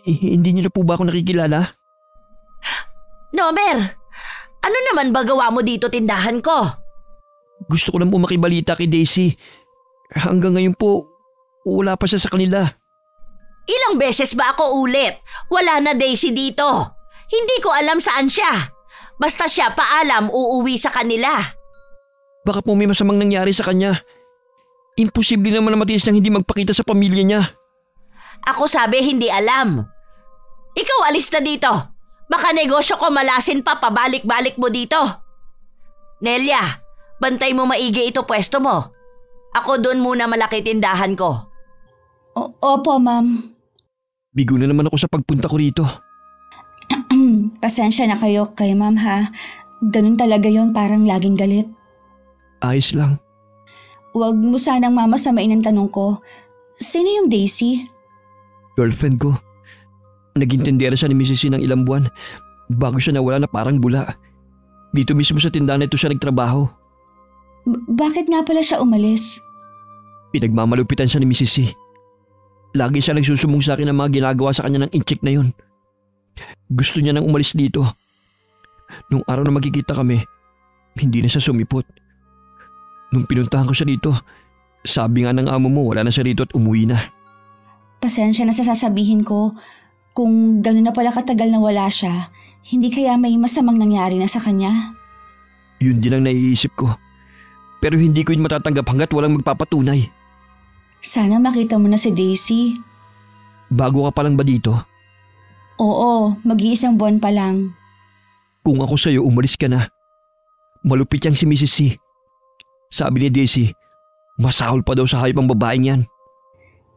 [SPEAKER 4] hindi niyo na po ba ako nakikilala?
[SPEAKER 1] Nomer, ano naman ba gawa mo dito tindahan ko?
[SPEAKER 4] Gusto ko lang po makibalita kay Daisy. Hanggang ngayon po, wala pa siya sa kanila.
[SPEAKER 1] Ilang beses ba ako ulit? Wala na Daisy dito. Hindi ko alam saan siya. Basta siya paalam uuwi sa kanila.
[SPEAKER 4] Baka po may masamang nangyari sa kanya. Imposible naman na matiis niyang hindi magpakita sa pamilya niya.
[SPEAKER 1] Ako sabi hindi alam. Ikaw alis na dito. Baka negosyo ko malasin pa pabalik-balik mo dito. Nelia, bantay mo maigi ito pwesto mo. Ako doon muna malaki tindahan ko.
[SPEAKER 2] Opo, Ma'am.
[SPEAKER 4] Bigo na naman ako sa pagpunta ko rito.
[SPEAKER 2] Pasensya na kayo kay Ma'am ha. Ganun talaga yon, parang laging galit.
[SPEAKER 4] Ayos lang.
[SPEAKER 2] Huwag mo sanang mamasamain ang tanong ko. Sino yung Daisy?
[SPEAKER 4] Girlfriend ko. Naging tendera siya ni Mrs. C ng ilang buwan bago siya nawala na parang bula. Dito mismo sa tindahan na ito siya nagtrabaho.
[SPEAKER 2] Bakit nga pala siya umalis?
[SPEAKER 4] Pinagmamalupitan siya ni Mrs. C. Lagi siya nagsusumbong sa akin ng mga ginagawa sa kanya ng incheck na yun. Gusto niya nang umalis dito. Nung araw na magkikita kami, hindi na siya sumipot. Nung pinuntahan ko siya dito, sabi nga ng amo mo wala na siya rito at umuwi na.
[SPEAKER 2] Pasensya na sa sasabihin ko. Kung gano'n na pala katagal na wala siya, hindi kaya may masamang nangyari na sa kanya?
[SPEAKER 4] Yun din ang naiisip ko. Pero hindi ko yun matatanggap hanggat walang magpapatunay.
[SPEAKER 2] Sana makita mo na si Daisy.
[SPEAKER 4] Bago ka pa lang ba dito?
[SPEAKER 2] Oo, mag-iisang buwan pa lang.
[SPEAKER 4] Kung ako sa'yo, umalis ka na. Malupit yang si Mrs. C. Sabi ni Daisy, masahol pa daw sa hayop ang babaeng yan.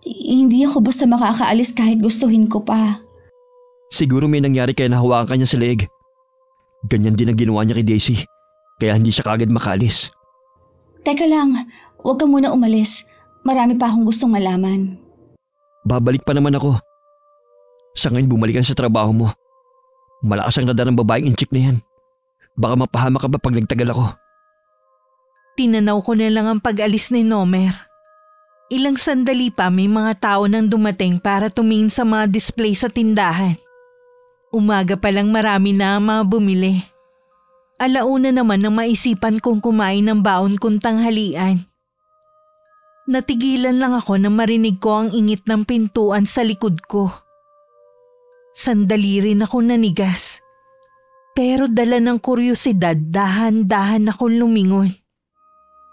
[SPEAKER 2] Hindi ako basta makakaalis kahit gustuhin ko pa.
[SPEAKER 4] Siguro may nangyari kaya nahawakan ka niya sa leeg. Ganyan din ang ginawa niya kay Daisy, kaya hindi siya kagad makaalis.
[SPEAKER 2] Teka lang, huwag ka muna umalis. Marami pa akong gustong malaman.
[SPEAKER 4] Babalik pa naman ako. Sa ngayon bumalik ka sa trabaho mo. Malakas ang radar ng babaeng inchik na yan. Baka mapahama ka ba pag nagtagal ako?
[SPEAKER 3] Tinanaw ko na lang ang pag-alis ni Nomer. Ilang sandali pa may mga tao nang dumating para tumingin sa mga display sa tindahan. Umaga pa lang marami na ang mga bumili. Alauna naman nang maisipan kong kumain ng baon kong tanghalian. Natigilan lang ako nang marinig ko ang ingit ng pintuan sa likod ko. Sandali rin ako nanigas. Pero dala ng kuryosidad, dahan-dahan akong lumingon.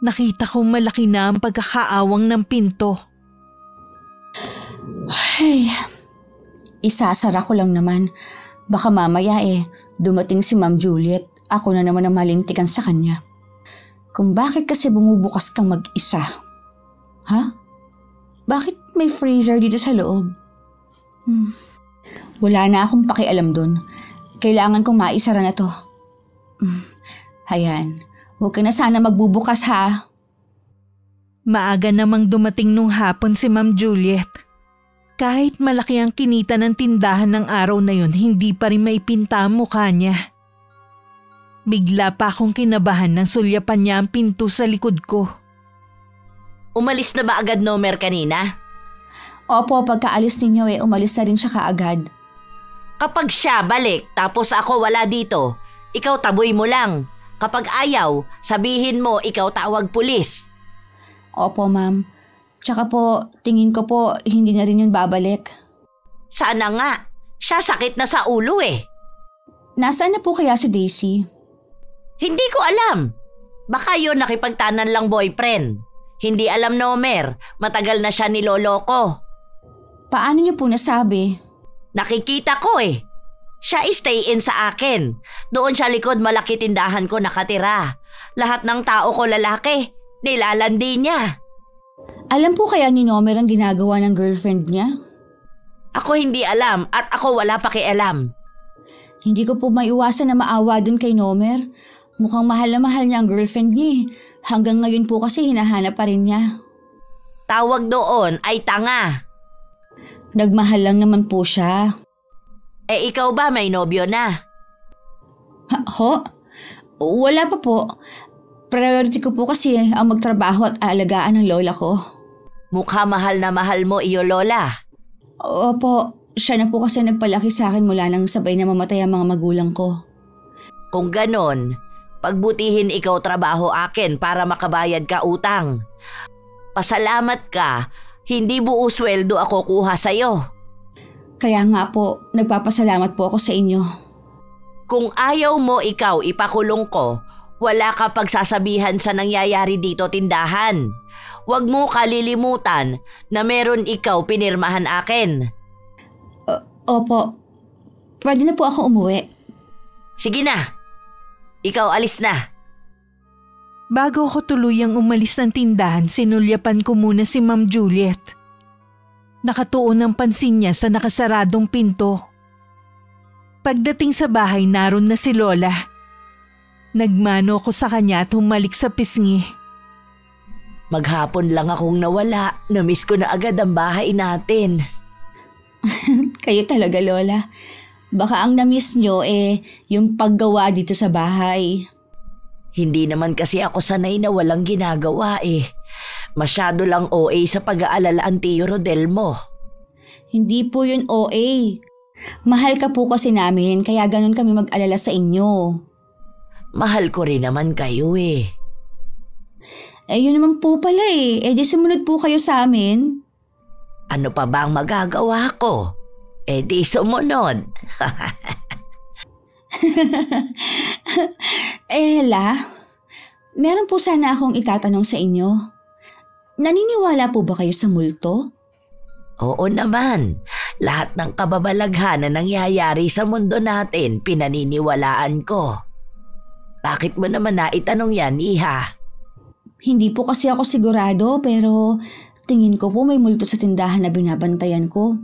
[SPEAKER 3] Nakita kong malaki na ang pagkakaawang ng pinto.
[SPEAKER 2] Ay, isasara ko lang naman. Baka mamaya dumating si Ma'am Juliet. Ako na naman ang malintikan sa kanya. Kung bakit kasi bumubukas kang mag-isa? Ha? Bakit may freezer dito sa loob? Wala na akong pakialam dun. Kailangan kong maisara na to. Hayan, huwag ka na sana magbubukas ha.
[SPEAKER 3] Maaga namang dumating nung hapon si Ma'am Juliet. Kahit malaki ang kinita ng tindahan ng araw na yun, hindi pa rin maipinta ang mukha niya. Bigla pa akong kinabahan nang sulyapan niya ang pinto sa likod ko.
[SPEAKER 1] Umalis na ba agad Nomer kanina?
[SPEAKER 2] Opo, pagkaalis ninyo umalis na rin siya kaagad.
[SPEAKER 1] Kapag siya balik tapos ako wala dito, ikaw taboy mo lang. Kapag ayaw, sabihin mo ikaw tawag pulis.
[SPEAKER 2] Opo, Ma'am. Tsaka po, tingin ko po hindi na rin yun babalik.
[SPEAKER 1] Sana nga. Siya sakit na sa ulo eh.
[SPEAKER 2] Nasaan na po kaya si Daisy?
[SPEAKER 1] Hindi ko alam. Baka yun nakipagtanan lang boyfriend. Hindi alam Nomer, matagal na siya niloloko.
[SPEAKER 2] Paano niyo po nasabi?
[SPEAKER 1] Nakikita ko eh. Siya stay in sa akin. Doon siya likod malaki tindahan ko nakatira. Lahat ng tao ko lalaki, nilalandi niya.
[SPEAKER 2] Alam po kaya ni Nomer ang ginagawa ng girlfriend niya?
[SPEAKER 1] Ako hindi alam at ako wala pakialam.
[SPEAKER 2] Hindi ko po maiwasan na maawa din kay Nomer. Mukhang mahal na mahal niya ang girlfriend niya eh. Hanggang ngayon po kasi hinahanap pa rin niya.
[SPEAKER 1] Tawag doon ay tanga.
[SPEAKER 2] Nagmahal lang naman po siya.
[SPEAKER 1] Eh ikaw ba may nobyo na?
[SPEAKER 2] Ho? Wala pa po. Priority ko po kasi ang magtrabaho at aalagaan ng lola ko.
[SPEAKER 1] Mukha mahal na mahal mo iyo lola.
[SPEAKER 2] Opo, siya na po kasi nagpalaki sa akin mula nang sabay na mamatay ang mga magulang ko.
[SPEAKER 1] Kung ganon, pagbutihin ikaw trabaho akin para makabayad ka utang. Pasalamat ka, hindi buo sweldo ako kuha sa'yo.
[SPEAKER 2] Kaya nga po, nagpapasalamat po ako sa inyo.
[SPEAKER 1] Kung ayaw mo ikaw ipakulong ko, wala ka pagsasabihan sa nangyayari dito tindahan. Huwag mo kalilimutan na meron ikaw pinirmahan akin.
[SPEAKER 2] Opo, pwede na po ako umuwi.
[SPEAKER 1] Sige na, ikaw alis na.
[SPEAKER 3] Bago ako tuluyang umalis ng tindahan, sinulyapan ko muna si Ma'am Juliet. Nakatuon ang pansin niya sa nakasaradong pinto. Pagdating sa bahay, naroon na si Lola. Nagmano ako sa kanya at humalik sa pisngi.
[SPEAKER 1] Maghapon lang akong nawala. Namiss ko na agad ang bahay natin.
[SPEAKER 2] Kayo talaga, Lola. Baka ang namiss nyo yung paggawa dito sa bahay.
[SPEAKER 1] Hindi naman kasi ako sanay na walang ginagawa eh. Masyado lang OA sa pag-aalala ang Tio Rodel mo.
[SPEAKER 2] Hindi po yun OA. Mahal ka po kasi namin kaya ganun kami mag-alala sa inyo.
[SPEAKER 1] Mahal ko rin naman kayo eh.
[SPEAKER 2] Yun naman po pala di sumunod po kayo sa amin.
[SPEAKER 1] Ano pa ba ang magagawa ko? Di sumunod.
[SPEAKER 2] La, meron po sana akong itatanong sa inyo. Naniniwala po ba kayo sa multo?
[SPEAKER 1] Oo naman. Lahat ng kababalaghan na nangyayari sa mundo natin, pinaniniwalaan ko. Bakit mo naman naitanong yan, Iha?
[SPEAKER 2] Hindi po kasi ako sigurado pero tingin ko po may multo sa tindahan na binabantayan ko.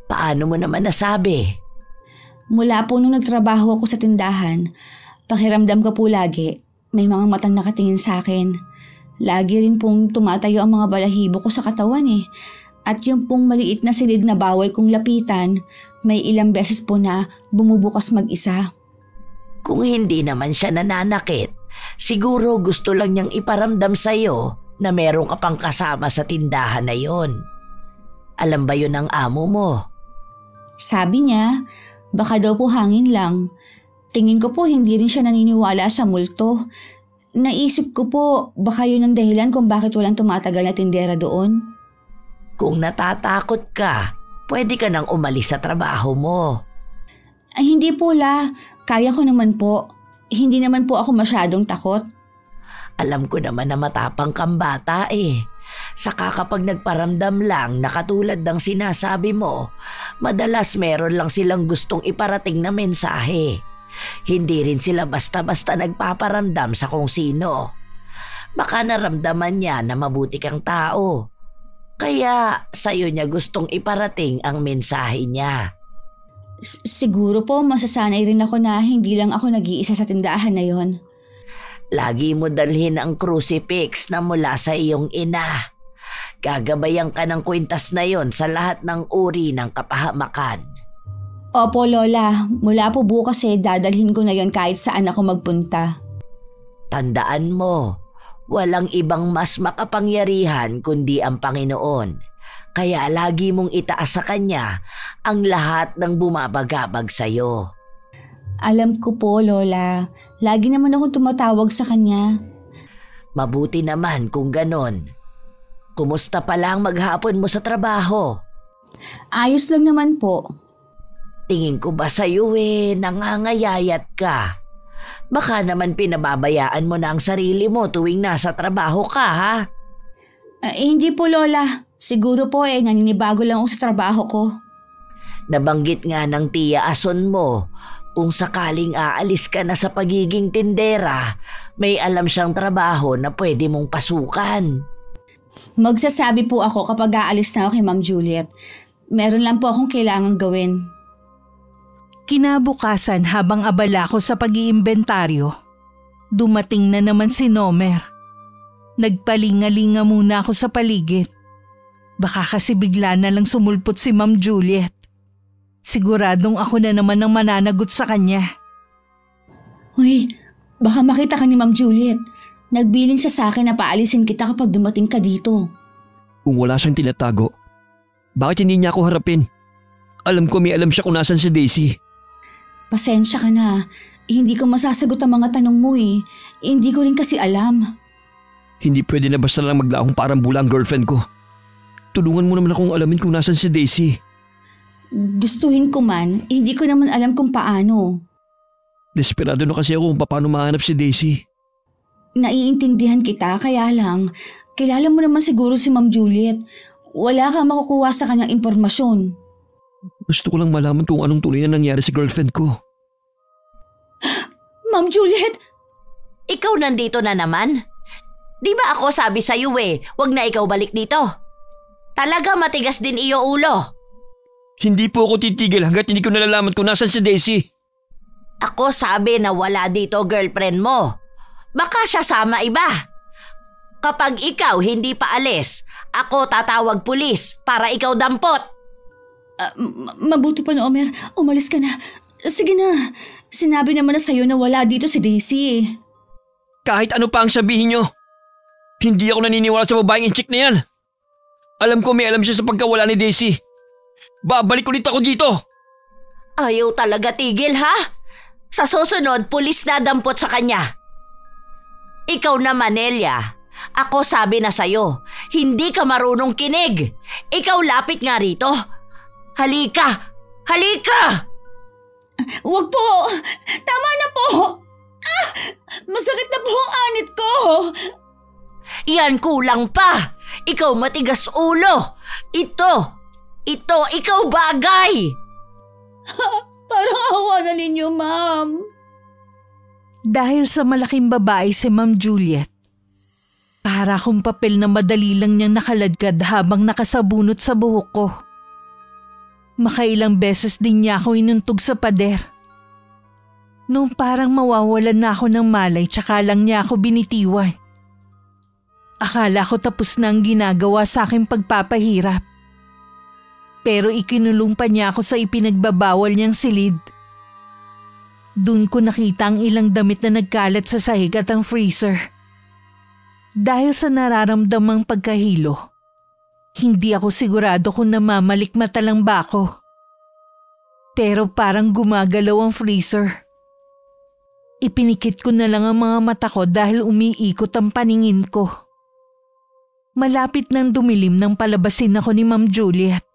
[SPEAKER 1] Paano mo naman nasabi?
[SPEAKER 2] Mula po nung nagtrabaho ako sa tindahan, pakiramdam ko po lagi may mga matang nakatingin sa akin. Lagi rin pong tumatayo ang mga balahibo ko sa katawan At yung pong maliit na silid na bawal kong lapitan, may ilang beses po na bumubukas mag-isa.
[SPEAKER 1] Kung hindi naman siya nananakit, siguro gusto lang niyang iparamdam sa'yo na meron ka pang kasama sa tindahan na yon. Alam ba yun ng amo mo?
[SPEAKER 2] Sabi niya, baka daw po hangin lang. Tingin ko po hindi rin siya naniniwala sa multo. Naisip ko po baka yun ang dahilan kung bakit walang tumatagal na tindera doon.
[SPEAKER 1] Kung natatakot ka, pwede ka nang umalis sa trabaho mo.
[SPEAKER 2] Ay hindi po kaya ko naman po. Hindi naman po ako masyadong takot.
[SPEAKER 1] Alam ko naman na matapang kang bata Saka kapag nagparamdam lang na katulad ng sinasabi mo, madalas meron lang silang gustong iparating na mensahe. Hindi rin sila basta-basta nagpaparamdam sa kung sino. Baka naramdaman niya na mabuti kang tao. Kaya sa'yo niya gustong iparating ang mensahe niya.
[SPEAKER 2] Siguro po masasanay rin ako na hindi lang ako nag-iisa sa tindahan na yon.
[SPEAKER 1] Lagi mo dalhin ang crucifix na mula sa iyong ina. Gagabayan ka ng kwintas na yon sa lahat ng uri ng kapahamakan.
[SPEAKER 2] Opo, Lola. Mula po bukas dadalhin ko na yon kahit saan ako magpunta.
[SPEAKER 1] Tandaan mo, walang ibang mas makapangyarihan kundi ang Panginoon. Kaya lagi mong itaas sa Kanya ang lahat ng bumabagabag sa'yo.
[SPEAKER 2] Alam ko po, Lola. Lagi naman akong tumatawag sa Kanya.
[SPEAKER 1] Mabuti naman kung ganon. Kumusta pa lang maghapon mo sa trabaho?
[SPEAKER 2] Ayos lang naman po.
[SPEAKER 1] Tingin ko ba sa'yo nangangayayat ka? Baka naman pinababayaan mo na ang sarili mo tuwing nasa trabaho ka, ha?
[SPEAKER 2] Hindi po, Lola. Siguro po naninibago lang ako sa trabaho ko.
[SPEAKER 1] Nabanggit nga ng tiya Ason mo, kung sakaling aalis ka na sa pagiging tindera, may alam siyang trabaho na pwede mong pasukan.
[SPEAKER 2] Magsasabi po ako kapag aalis na ako kay Ma'am Juliet. Meron lang po akong kailangang gawin.
[SPEAKER 3] Kinabukasan habang abala ko sa pag-iimbentaryo, dumating na naman si Nomer. Nagpalingalinga muna ako sa paligid. Baka kasi bigla na lang sumulpot si Ma'am Juliet. Siguradong ako na naman ang mananagot sa kanya.
[SPEAKER 2] Uy, baka makita ka ni Ma'am Juliet. Nagbiling siya sa akin na paalisin kita kapag dumating ka dito.
[SPEAKER 4] Kung wala siyang tinatago, bakit hindi niya ako harapin? Alam ko may alam siya kung nasan si Daisy.
[SPEAKER 2] Pasensya ka na. Hindi ko masasagot ang mga tanong mo eh. Hindi ko rin kasi alam.
[SPEAKER 4] Hindi pwede na basta lang maglaong parang bula ang girlfriend ko. Tulungan mo naman akong alamin kung nasan si Daisy.
[SPEAKER 2] Gustuhin ko man, hindi ko naman alam kung paano.
[SPEAKER 4] Desperado na kasi ako kung paano mahanap si Daisy.
[SPEAKER 2] Naiintindihan kita, kaya lang, kilala mo naman siguro si Ma'am Juliet. Wala kang makukuha sa kanyang impormasyon.
[SPEAKER 4] Gusto ko lang malaman kung anong tunay na nangyari sa girlfriend ko.
[SPEAKER 2] Ma'am Juliet!
[SPEAKER 1] Ikaw nandito na naman? Di ba ako sabi sa'yo wag na ikaw balik dito? Talaga matigas din iyo ulo.
[SPEAKER 4] Hindi po ako titigil hanggat hindi ko nalalaman kung nasan si Daisy.
[SPEAKER 1] Ako sabi na wala dito girlfriend mo. Baka siya sama iba. Kapag ikaw hindi pa alis, ako tatawag pulis para ikaw dampot.
[SPEAKER 2] Mabuti pa na, Omer. Umalis ka na. Sige na. Sinabi naman na sa'yo na wala dito si Daisy.
[SPEAKER 4] Kahit ano pa ang sabihin nyo, hindi ako naniniwala sa babaeng inchik na yan. Alam ko may alam siya sa pagkawala ni Daisy. Babalik ulit ako dito.
[SPEAKER 1] Ayaw talaga tigil, ha? Sa susunod, pulis na dampot sa kanya. Ikaw naman, Nelia. Ako sabi na sa'yo, hindi ka marunong kinig. Ikaw lapit nga rito. Halika! Halika!
[SPEAKER 2] Wag po! Tama na po! Masakit na po ang anit ko!
[SPEAKER 1] Yan kulang pa! Ikaw matigas ulo! Ikaw bagay!
[SPEAKER 2] Parang awa na ninyo, Ma'am.
[SPEAKER 3] Dahil sa malaking babae si Ma'am Juliet, para akong papel na madali lang niyang nakaladkad habang nakasabunot sa buhok ko. Makailang beses din niya ako inuntog sa pader. Noong parang mawawalan na ako ng malay tsaka lang niya ako binitiwan. Akala ko tapos na ang ginagawa sa aking pagpapahirap. Pero ikinulong pa niya ako sa ipinagbabawal niyang silid. Doon ko nakita ang ilang damit na nagkalat sa sahig at ang freezer. Dahil sa nararamdamang pagkahilo, hindi ako sigurado kung namamalikmata lang ba ako. Pero parang gumagalaw ang freezer. Ipinikit ko na lang ang mga mata ko dahil umiikot ang paningin ko. Malapit nang dumilim nang palabasin ako ni Ma'am Juliet.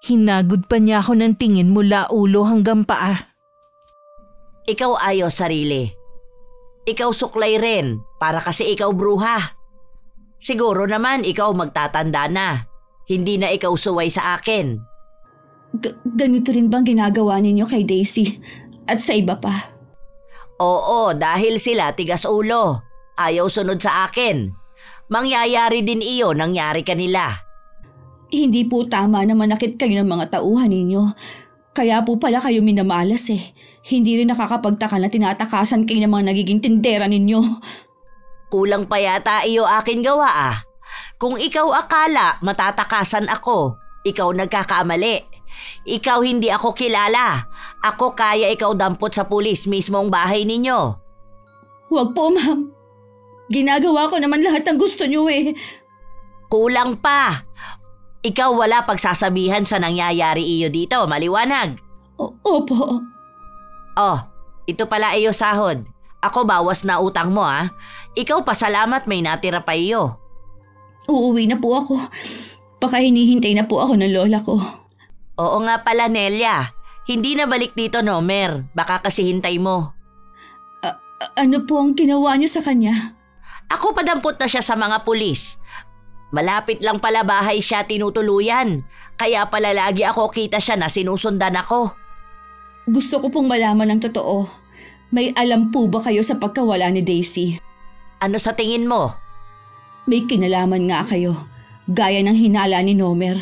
[SPEAKER 3] Hinagod pa niya ako ng tingin mula ulo hanggang paa.
[SPEAKER 1] Ikaw ayaw sarili. Ikaw suklay rin para kasi ikaw bruha. Siguro naman ikaw magtatanda na. Hindi na ikaw suway sa akin.
[SPEAKER 2] Ganito rin bang ginagawa ninyo kay Daisy at sa iba pa?
[SPEAKER 1] Oo, dahil sila tigas ulo. Ayaw sunod sa akin. Mangyayari din iyo nangyari kanila.
[SPEAKER 2] Hindi po tama na manakit kayo ng mga tauhan ninyo. Kaya po pala kayo minamalas eh. Hindi rin nakakapagtaka na tinatakasan kayo ng mga nagiging tindera ninyo.
[SPEAKER 1] Kulang pa yata iyo akin gawa . Kung ikaw akala matatakasan ako, ikaw nagkakamali. Ikaw hindi ako kilala. Ako kaya ikaw dampot sa pulis mismong bahay ninyo.
[SPEAKER 2] Huwag po, Ma'am. Ginagawa ko naman lahat ng gusto niyo eh.
[SPEAKER 1] Kulang pa. Ikaw wala pagsasabihan sa nangyayari iyo dito, maliwanag.
[SPEAKER 2] Opo.
[SPEAKER 1] Oh, ito pala iyo sahod. Ako bawas na utang mo . Ikaw pasalamat may natira pa iyo.
[SPEAKER 2] Uuwi na po ako. Baka hinihintay na po ako ng lola ko.
[SPEAKER 1] Oo nga pala, Nelia. Hindi na balik dito, Nomer. Baka kasi hintay mo.
[SPEAKER 2] Ano po ang ginawa niyo sa kanya?
[SPEAKER 1] Ako padampot na siya sa mga pulis. Malapit lang pala bahay siya tinutuluyan. Kaya pala lagi ako kita siya na sinusundan ako.
[SPEAKER 2] Gusto ko pong malaman ng totoo. May alam po ba kayo sa pagkawala ni Daisy?
[SPEAKER 1] Ano sa tingin mo?
[SPEAKER 2] May kinalaman nga kayo, gaya ng hinala ni Nomer.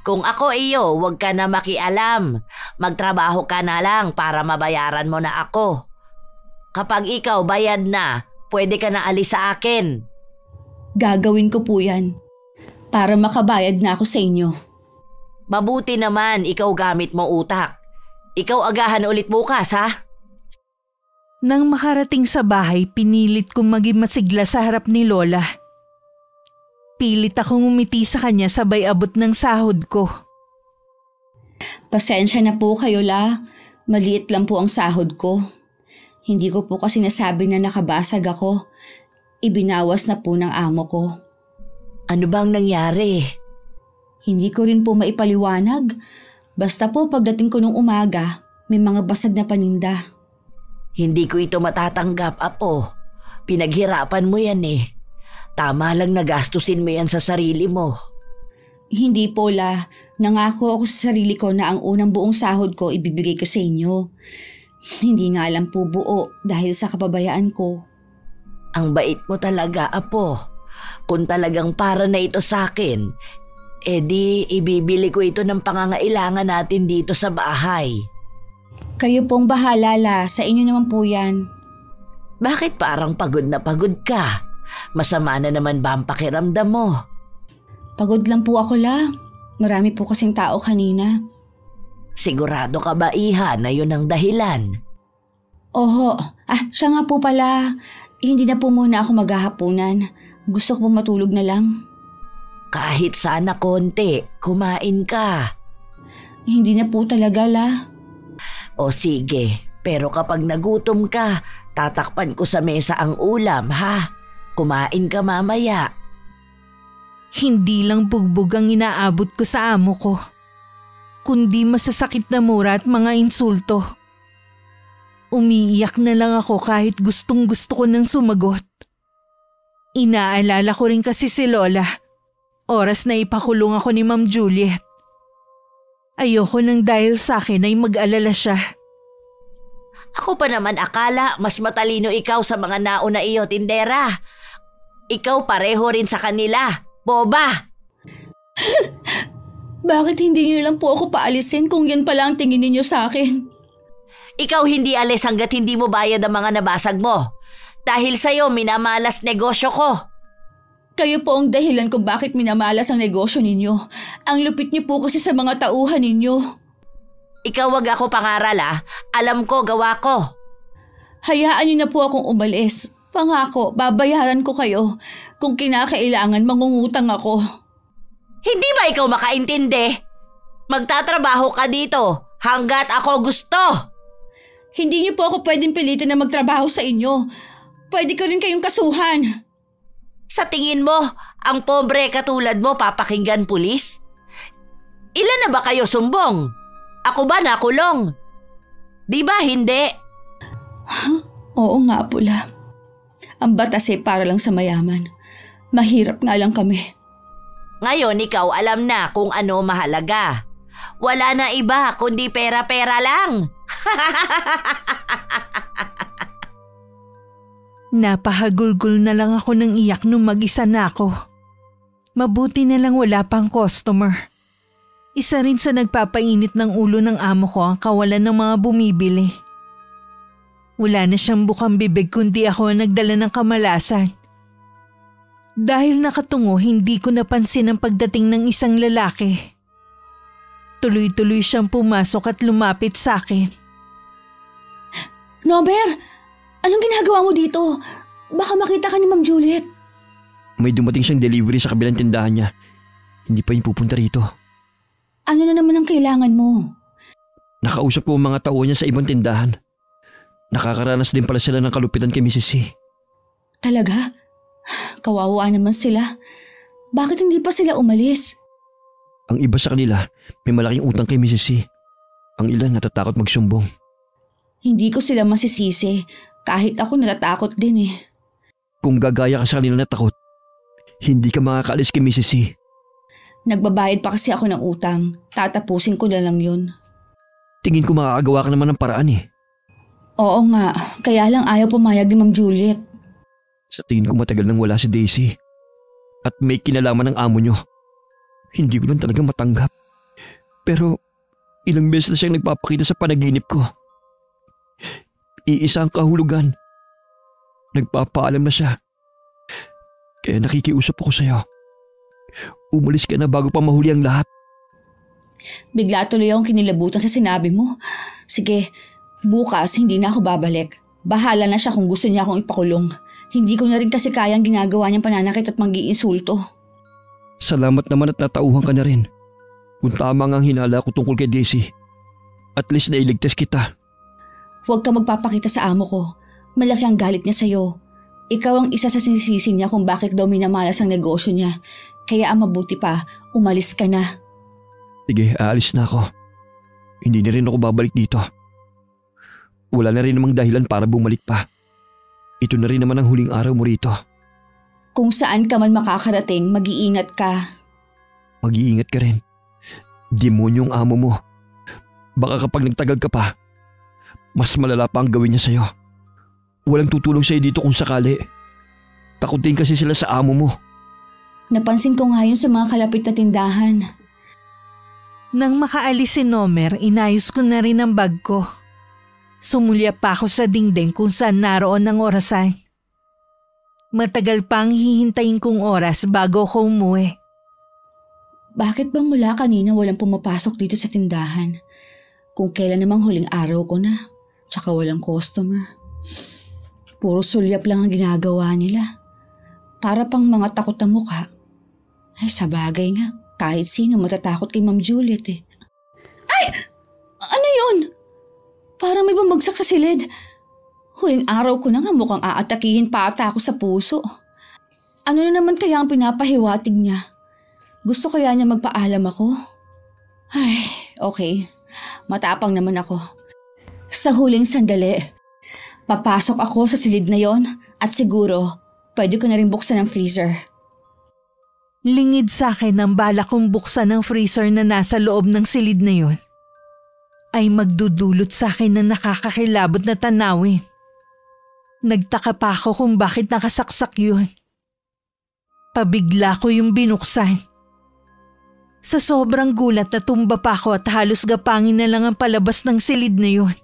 [SPEAKER 1] Kung ako iyo, huwag ka na makialam. Magtrabaho ka na lang para mabayaran mo na ako. Kapag ikaw bayad na, pwede ka na alis sa akin.
[SPEAKER 2] Gagawin ko po yan, para makabayad na ako sa inyo.
[SPEAKER 1] Mabuti naman ikaw gamit mo utak. Ikaw agahan ulit bukas, ha?
[SPEAKER 3] Nang makarating sa bahay, pinilit kong maging masigla sa harap ni Lola. Pilit akong umiti sa kanya sabay abot ng sahod ko.
[SPEAKER 2] Pasensya na po kayo, La. Maliit lang po ang sahod ko. Hindi ko po kasi nasabi na nakabasag ako. Ibinawas na po ng amo ko.
[SPEAKER 1] Ano bang nangyari?
[SPEAKER 2] Hindi ko rin po maipaliwanag. Basta po pagdating ko nung umaga, may mga basag na paninda.
[SPEAKER 1] Hindi ko ito matatanggap, Apo. Pinaghirapan mo yan eh. Tama lang nagastusin mo yan sa sarili mo.
[SPEAKER 2] Hindi po, La. Nangako ako sa sarili ko na ang unang buong sahod ko ibibigay ko sa inyo. Hindi nga lang po buo dahil sa kapabayaan ko.
[SPEAKER 1] Ang bait mo talaga, Apo. Kung talagang para na ito sa akin, edi ibibili ko ito ng pangangailangan natin dito sa bahay.
[SPEAKER 2] Kayo pong bahala, La. Sa inyo naman po yan.
[SPEAKER 1] Bakit parang pagod na pagod ka? Masama na naman ba ang pakiramdam mo?
[SPEAKER 2] Pagod lang po ako, La. Marami po kasing tao kanina.
[SPEAKER 1] Sigurado ka ba, Iha, na yun ang dahilan?
[SPEAKER 2] Oho. Siya nga po pala. Hindi na po muna ako maghahapunan. Gusto ko po matulog na lang.
[SPEAKER 1] Kahit sana konti, kumain ka.
[SPEAKER 2] Hindi na po talaga, La.
[SPEAKER 1] O sige, pero kapag nagutom ka, tatakpan ko sa mesa ang ulam, ha? Kumain ka mamaya.
[SPEAKER 3] Hindi lang bugbog ang inaabot ko sa amo ko, kundi masasakit na mura at mga insulto. Umiiyak na lang ako kahit gustong gusto ko nang sumagot. Inaalala ko rin kasi si Lola. Oras na ipakulong ako ni Ma'am Juliet. Ayoko nang dahil sa akin ay mag-alala siya.
[SPEAKER 1] Ako pa naman akala mas matalino ikaw sa mga nauna iyo, tindera. Ikaw pareho rin sa kanila, boba.
[SPEAKER 2] Bakit hindi niyo lang po ako paalisin kung yan pala ang tingin niyo sa akin?
[SPEAKER 1] Ikaw hindi alis hanggat hindi mo bayad ang mga nabasag mo. Dahil sa'yo minamalas negosyo ko.
[SPEAKER 2] Kayo po ang dahilan kung bakit minamalas ang negosyo ninyo. Ang lupit niyo po kasi sa mga tauhan ninyo.
[SPEAKER 1] Ikaw wag ako pangaral, ah. Alam ko, gawa ko.
[SPEAKER 2] Hayaan niyo na po akong umalis. Pangako, babayaran ko kayo. Kung kinakailangan, mangungutang ako.
[SPEAKER 1] Hindi ba ikaw makaintindi? Magtatrabaho ka dito hanggat ako gusto.
[SPEAKER 2] Hindi niyo po ako pwedeng pilitin na magtrabaho sa inyo. Pwede ko rin kayong kasuhan.
[SPEAKER 1] Sa tingin mo, ang pobre katulad mo papakinggan pulis? Ilan na ba kayo sumbong? Ako ba nakulong? Di ba hindi?
[SPEAKER 2] Oo nga, Pula. Ang batas ay para lang sa mayaman. Mahirap nga lang kami.
[SPEAKER 1] Ngayon ikaw alam na kung ano mahalaga. Wala na iba kundi pera-pera lang.
[SPEAKER 3] Napahagulgol na lang ako ng iyak nung mag-isa na ako. Mabuti na lang wala pang customer. Isa rin sa nagpapainit ng ulo ng amo ko ang kawalan ng mga bumibili. Wala na siyang bukang bibig kundi ako ang nagdala ng kamalasan. Dahil nakatungo, hindi ko napansin ang pagdating ng isang lalaki. Tuloy-tuloy siyang pumasok at lumapit sa akin.
[SPEAKER 2] Nomer! Anong ginagawa mo dito? Baka makita ka ni Ma'am Juliet.
[SPEAKER 4] May dumating siyang delivery sa kabilang tindahan niya. Hindi pa yung pupunta rito.
[SPEAKER 2] Ano na naman ang kailangan mo?
[SPEAKER 4] Nakausap ko ang mga tao niya sa ibang tindahan. Nakakaranas din pala sila ng kalupitan kay Mrs. C.
[SPEAKER 2] Talaga? Kawawa naman sila. Bakit hindi pa sila umalis?
[SPEAKER 4] Ang iba sa kanila may malaking utang kay Mrs. C. Ang ilan natatakot magsumbong.
[SPEAKER 2] Hindi ko sila masisisi kahit ako natatakot din eh.
[SPEAKER 4] Kung gagaya ka sa kanila na takot, hindi ka makakaalis kay Mrs. C.
[SPEAKER 2] Nagbabayad pa kasi ako ng utang. Tatapusin ko na lang yun.
[SPEAKER 4] Tingin ko makakagawa ka naman ng paraan eh.
[SPEAKER 2] Oo nga, kaya lang ayaw pumayag ni Ma'am Juliet.
[SPEAKER 4] Sa tingin ko matagal nang wala si Daisy. At may kinalaman ng amo nyo. Hindi ko lang talaga matanggap. Pero ilang beses na siyang nagpapakita sa panaginip ko. Iisa ang kahulugan. Nagpapaalam na siya. Kaya nakikiusap ako sa'yo. Umalis ka na bago pa mahuli ang lahat.
[SPEAKER 2] Bigla tuloy akong kinilabutan sa sinabi mo. Sige, bukas hindi na ako babalik. Bahala na siya kung gusto niya akong ipakulong. Hindi ko na rin kasi kayang ginagawa niyang pananakit at mag-iinsulto.
[SPEAKER 4] Salamat naman at natauhan ka na rin. Kung tama nga ang hinala ko tungkol kay Daisy, at least nailigtas kita.
[SPEAKER 2] Huwag ka magpapakita sa amo ko. Malaki ang galit niya sa'yo. Ikaw ang isa sa sinisisi niya kung bakit daw minamalas ang negosyo niya. Kaya ang mabuti pa, umalis ka na.
[SPEAKER 4] Sige, aalis na ako. Hindi na rin ako babalik dito. Wala na rin namang dahilan para bumalik pa. Ito na rin naman ang huling araw mo rito.
[SPEAKER 2] Kung saan ka man makakarating, mag-iingat ka.
[SPEAKER 4] Mag-iingat ka rin. Demonyo ang amo mo. Baka kapag nagtagal ka pa, mas malala pa ang gawin niya sa'yo. Walang tutulong sa'yo dito kung sakali. Takot din kasi sila sa amo mo.
[SPEAKER 2] Napansin ko nga yun sa mga kalapit na tindahan.
[SPEAKER 3] Nang makaalis si Nomer, inayos ko na rin ang bag ko. Sumulya pa ako sa dingding kung saan naroon ang orasan. Matagal pa ang hihintayin kong oras bago ko umuwi.
[SPEAKER 2] Bakit bang mula kanina walang pumapasok dito sa tindahan? Kung kailan namang huling araw ko na, tsaka walang customer. Puro sulyap lang ang ginagawa nila. Para pang mga takot na mukha. Ay, sabagay nga. Kahit sino matatakot kay Ma'am Juliet eh. Ay! Ano yun? Parang may bumagsak sa silid. Huling araw ko na nga mukhang aatakihin pa ata ako sa puso. Ano na naman kaya ang pinapahiwatig niya? Gusto kaya niya magpaalam ako? Ay, okay. Matapang naman ako. Sa huling sandali, papasok ako sa silid na yon at siguro pwede ko na rin buksan ang freezer.
[SPEAKER 3] Lingid sa akin ang bala kong buksan ang freezer na nasa loob ng silid na yon. Ay magdudulot sa akin na nakakakilabot na tanawin. Nagtaka pa ako kung bakit nakasaksak yun. Pabigla ko yung binuksan. Sa sobrang gulat natumba pa ako at halos gapangin na lang ang palabas ng silid na yun.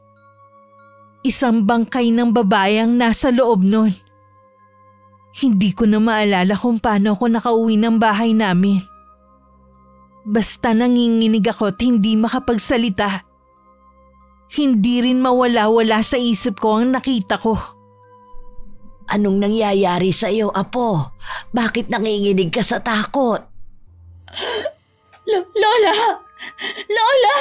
[SPEAKER 3] Isang bangkay ng babae ang nasa loob nun. Hindi ko na maalala kung paano ako nakauwi ng bahay namin. Basta nanginginig ako at hindi makapagsalita. Hindi rin mawala-wala sa isip ko ang nakita ko.
[SPEAKER 1] Anong nangyayari sa'yo, Apo? Bakit nanginginig ka sa takot?
[SPEAKER 2] Lola! Lola!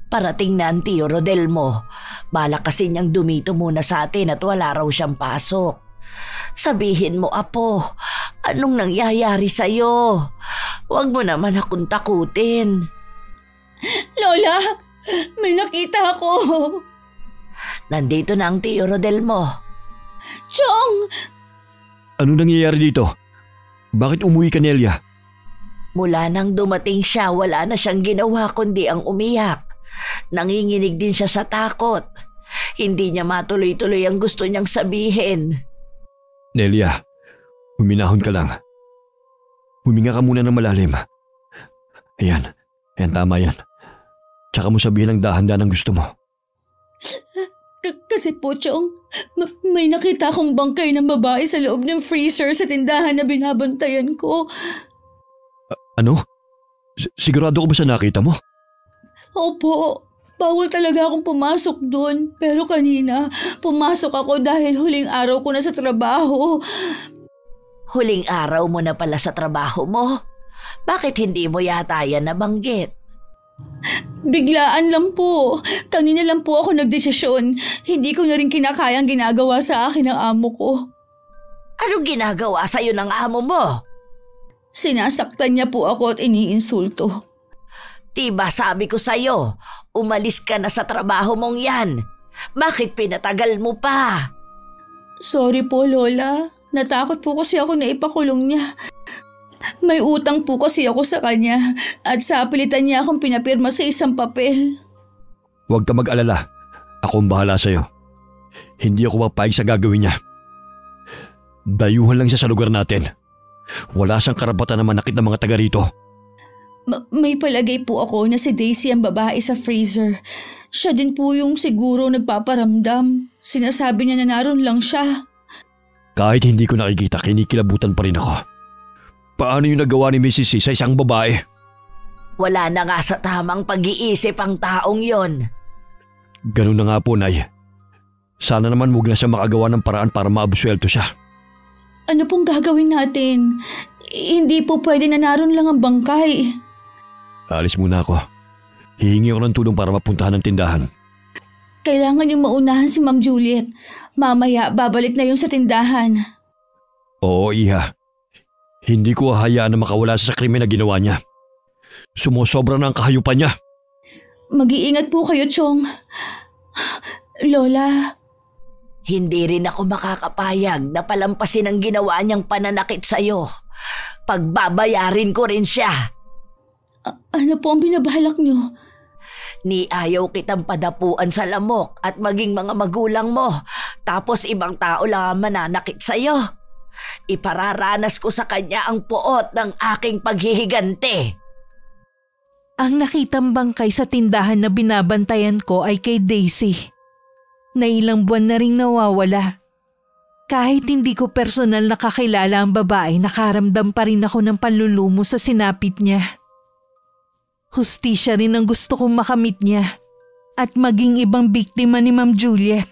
[SPEAKER 1] Parating na ang Tio Rodel mo. Balak kasi niyang dumito muna sa atin at wala raw siyang pasok. Sabihin mo, Apo, anong nangyayari sa'yo? Huwag mo naman akong takutin.
[SPEAKER 2] Lola! May nakita ako!
[SPEAKER 1] Nandito na ang Tio Rodel mo.
[SPEAKER 2] Chong!
[SPEAKER 4] Anong nangyayari dito? Bakit umuwi ka, Nelia?
[SPEAKER 1] Mula nang dumating siya, wala na siyang ginawa kundi ang umiyak. Nanginginig din siya sa takot. Hindi niya matuloy-tuloy ang gusto niyang sabihin.
[SPEAKER 4] Nelia, huminahon ka lang. Huminga ka muna ng malalim. Ayan, tama yan. Tsaka mo sabihin ang dahan-dahan ang gusto mo.
[SPEAKER 2] Kasi po, Chong, may nakita akong bangkay ng babae sa loob ng freezer sa tindahan na binabantayan ko.
[SPEAKER 4] Ano? Sigurado ko ba sa nakita mo?
[SPEAKER 2] Opo, bawal talaga akong pumasok doon. Pero kanina, pumasok ako dahil huling araw ko na sa trabaho.
[SPEAKER 1] Huling araw mo na pala sa trabaho mo? Bakit hindi mo yata yan nabanggit?
[SPEAKER 2] Biglaan lang po. Kanina lang po ako nagdesisyon. Hindi ko na rin kinakayang ginagawa sa akin ng amo ko.
[SPEAKER 1] Anong ginagawa sa'yo ng amo mo?
[SPEAKER 2] Sinasaktan niya po ako at iniinsulto.
[SPEAKER 1] Diba sabi ko sa'yo, umalis ka na sa trabaho mong yan. Bakit pinatagal mo pa?
[SPEAKER 2] Sorry po, Lola. Natakot po kasi ako na ipakulong niya. May utang po kasi ako sa kanya at sa pilitan niya akong pinapirma sa isang papel.
[SPEAKER 4] Huwag ka mag-alala. Ako ang bahala sa'yo. Hindi ako papayag sa gagawin niya. Dayuhan lang siya sa lugar natin. Wala siyang karapatan na manakit ng mga taga rito.
[SPEAKER 2] May palagay po ako na si Daisy ang babae sa freezer. Siya din po yung siguro nagpaparamdam. Sinasabi niya na naroon lang siya.
[SPEAKER 4] Kahit hindi ko nakikita, kinikilabutan pa rin ako. Paano yung nagawa ni Mrs. C sa isang babae?
[SPEAKER 1] Wala na nga sa tamang pag-iisip ang taong yon.
[SPEAKER 4] Ganun na nga po, Nay. Sana naman huwag na siya makagawa ng paraan para maabsuelto siya.
[SPEAKER 2] Ano pong gagawin natin? Hindi po pwede na naroon lang ang bangkay.
[SPEAKER 4] Alis muna ako. Hihingi ako ng tulong para mapuntahan ng tindahan.
[SPEAKER 2] Kailangan yung maunahan si Ma'am Juliet. Mamaya babalik na yung sa tindahan.
[SPEAKER 4] Oo, Iha. Hindi ko hahayaan na makawala sa krimen na ginawa niya. Sumusobra na ang kahayupan niya.
[SPEAKER 2] Mag-iingat po kayo, Chong. Lola.
[SPEAKER 1] Hindi rin ako makakapayag na palampasin ang ginawa niyang pananakit sa'yo. Pagbabayarin ko rin siya.
[SPEAKER 2] Ano po ang binabalak niyo?
[SPEAKER 1] Ni ayaw kitang padapuan sa lamok at maging mga magulang mo. Tapos ibang tao lang ang mananakit sa'yo. Ipararanas ko sa kanya ang puot ng aking paghihigante.
[SPEAKER 3] Ang nakitang bangkay sa tindahan na binabantayan ko ay kay Daisy, na ilang buwan na ring nawawala. Kahit hindi ko personal nakakilala ang babae, nakaramdam pa rin ako ng panlulumo sa sinapit niya. Hustisya rin ang gusto kong makamit niya at maging ibang biktima ni Ma'am Juliet.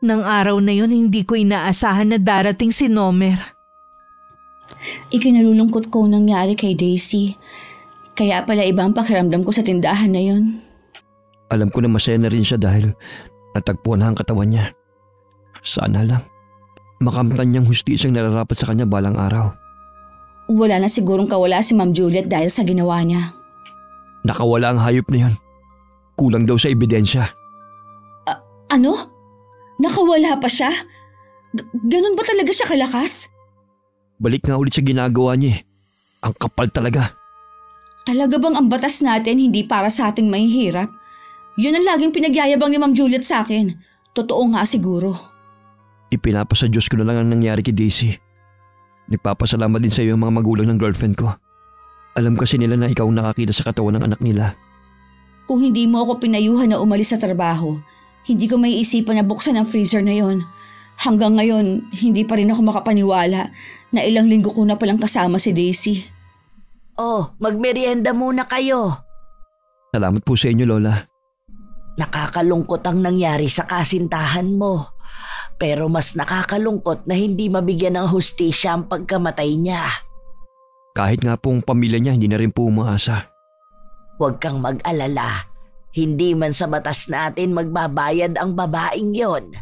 [SPEAKER 3] Nang araw na yun, hindi ko inaasahan na darating si Nomer.
[SPEAKER 2] Ikinalulungkot ko nangyari kay Daisy. Kaya pala ibang pakiramdam ko sa tindahan na yun.
[SPEAKER 4] Alam ko na masaya na rin siya dahil natagpuan na ang katawan niya. Sana lang makamtan niyang hustisyang nararapat sa kanya balang araw.
[SPEAKER 2] Wala na sigurong kawala si Ma'am Juliet dahil sa ginawa niya.
[SPEAKER 4] Nakawala ang hayop na yun. Kulang daw sa ebidensya.
[SPEAKER 2] Ano? Nakawala pa siya? Ganun ba talaga siya kalakas?
[SPEAKER 4] Balik nga ulit sa ginagawa niya eh. Ang kapal talaga.
[SPEAKER 2] Talaga bang ang batas natin hindi para sa ating mahihirap? Yun ang laging pinagyayabang ni Ma'am Juliet sa akin. Totoo nga siguro.
[SPEAKER 4] Ipinapasa Diyos ko na lang ang nangyari kay Daisy. Nagpapasalamat din sa iyo ang mga magulang ng girlfriend ko. Alam kasi nila na ikaw ang nakakita sa katawan ng anak nila.
[SPEAKER 2] Kung hindi mo ako pinayuhan na umalis sa trabaho, hindi ko may isipan na buksan ang freezer na yon. Hanggang ngayon, hindi pa rin ako makapaniwala na ilang linggo ko na palang kasama si Daisy.
[SPEAKER 1] Oh, magmerienda muna kayo.
[SPEAKER 4] Salamat po sa inyo, Lola.
[SPEAKER 1] Nakakalungkot ang nangyari sa kasintahan mo. Pero mas nakakalungkot na hindi mabigyan ng hustisya ang pagkamatay niya.
[SPEAKER 4] Kahit nga pong pamilya niya, hindi na rin po umaasa.
[SPEAKER 1] Huwag kang mag-alala. Hindi man sa batas natin magbabayad ang babaeng yon.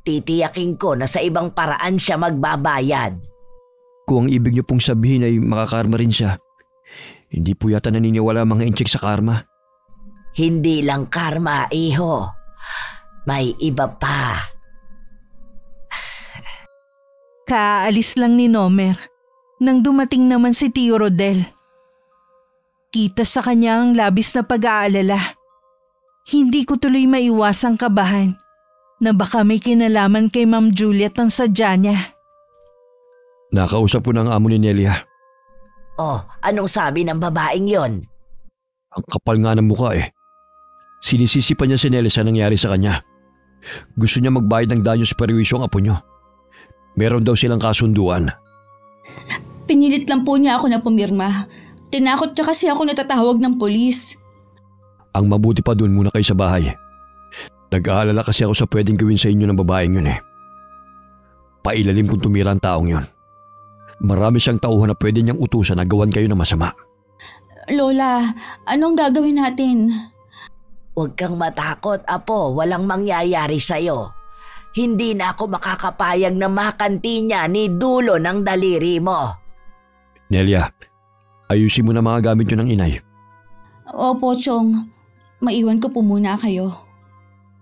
[SPEAKER 1] Titiyakin ko na sa ibang paraan siya magbabayad.
[SPEAKER 4] Kung ang ibig niyo pong sabihin ay makakarma rin siya, hindi po yata naniniwala ang mga inchik sa karma.
[SPEAKER 1] Hindi lang karma, iho. May iba pa.
[SPEAKER 3] Kaalis lang ni Nomer nang dumating naman si Tio Rodel. Kita sa kanya ang labis na pag-aalala. Hindi ko tuloy maiwasang kabahan na baka may kinalaman kay Ma'am Juliet ang sadya niya.
[SPEAKER 4] Nakausap ko ng amo ni Nelia.
[SPEAKER 1] Oh, anong sabi ng babaeng yon?
[SPEAKER 4] Ang kapal nga ng mukha eh. Sinisisi pa niya si Nelia sa nangyari sa kanya. Gusto niya magbayad ng danyo sa perwisyo ang apo niyo. Meron daw silang kasunduan.
[SPEAKER 2] Pinilit lang po niya ako na pumirma. Tinakot niya kasi ako natatawag ng polis.
[SPEAKER 4] Ang mabuti pa dun muna kayo sa bahay. Nag-aalala kasi ako sa pwedeng gawin sa inyo ng babaeng yun eh. Pailalim kung tumira ang taong yun. Marami siyang tauhan na pwede niyang utusan na gawan kayo ng masama.
[SPEAKER 2] Lola, anong gagawin natin?
[SPEAKER 1] Huwag kang matakot, apo. Walang mangyayari sa'yo. Hindi na ako makakapayag na makanti niya ni dulo ng daliri mo.
[SPEAKER 4] Nelia, ayusin mo na mga gamit yun ng inay.
[SPEAKER 2] Opo, Chong. Maiwan ko po muna kayo.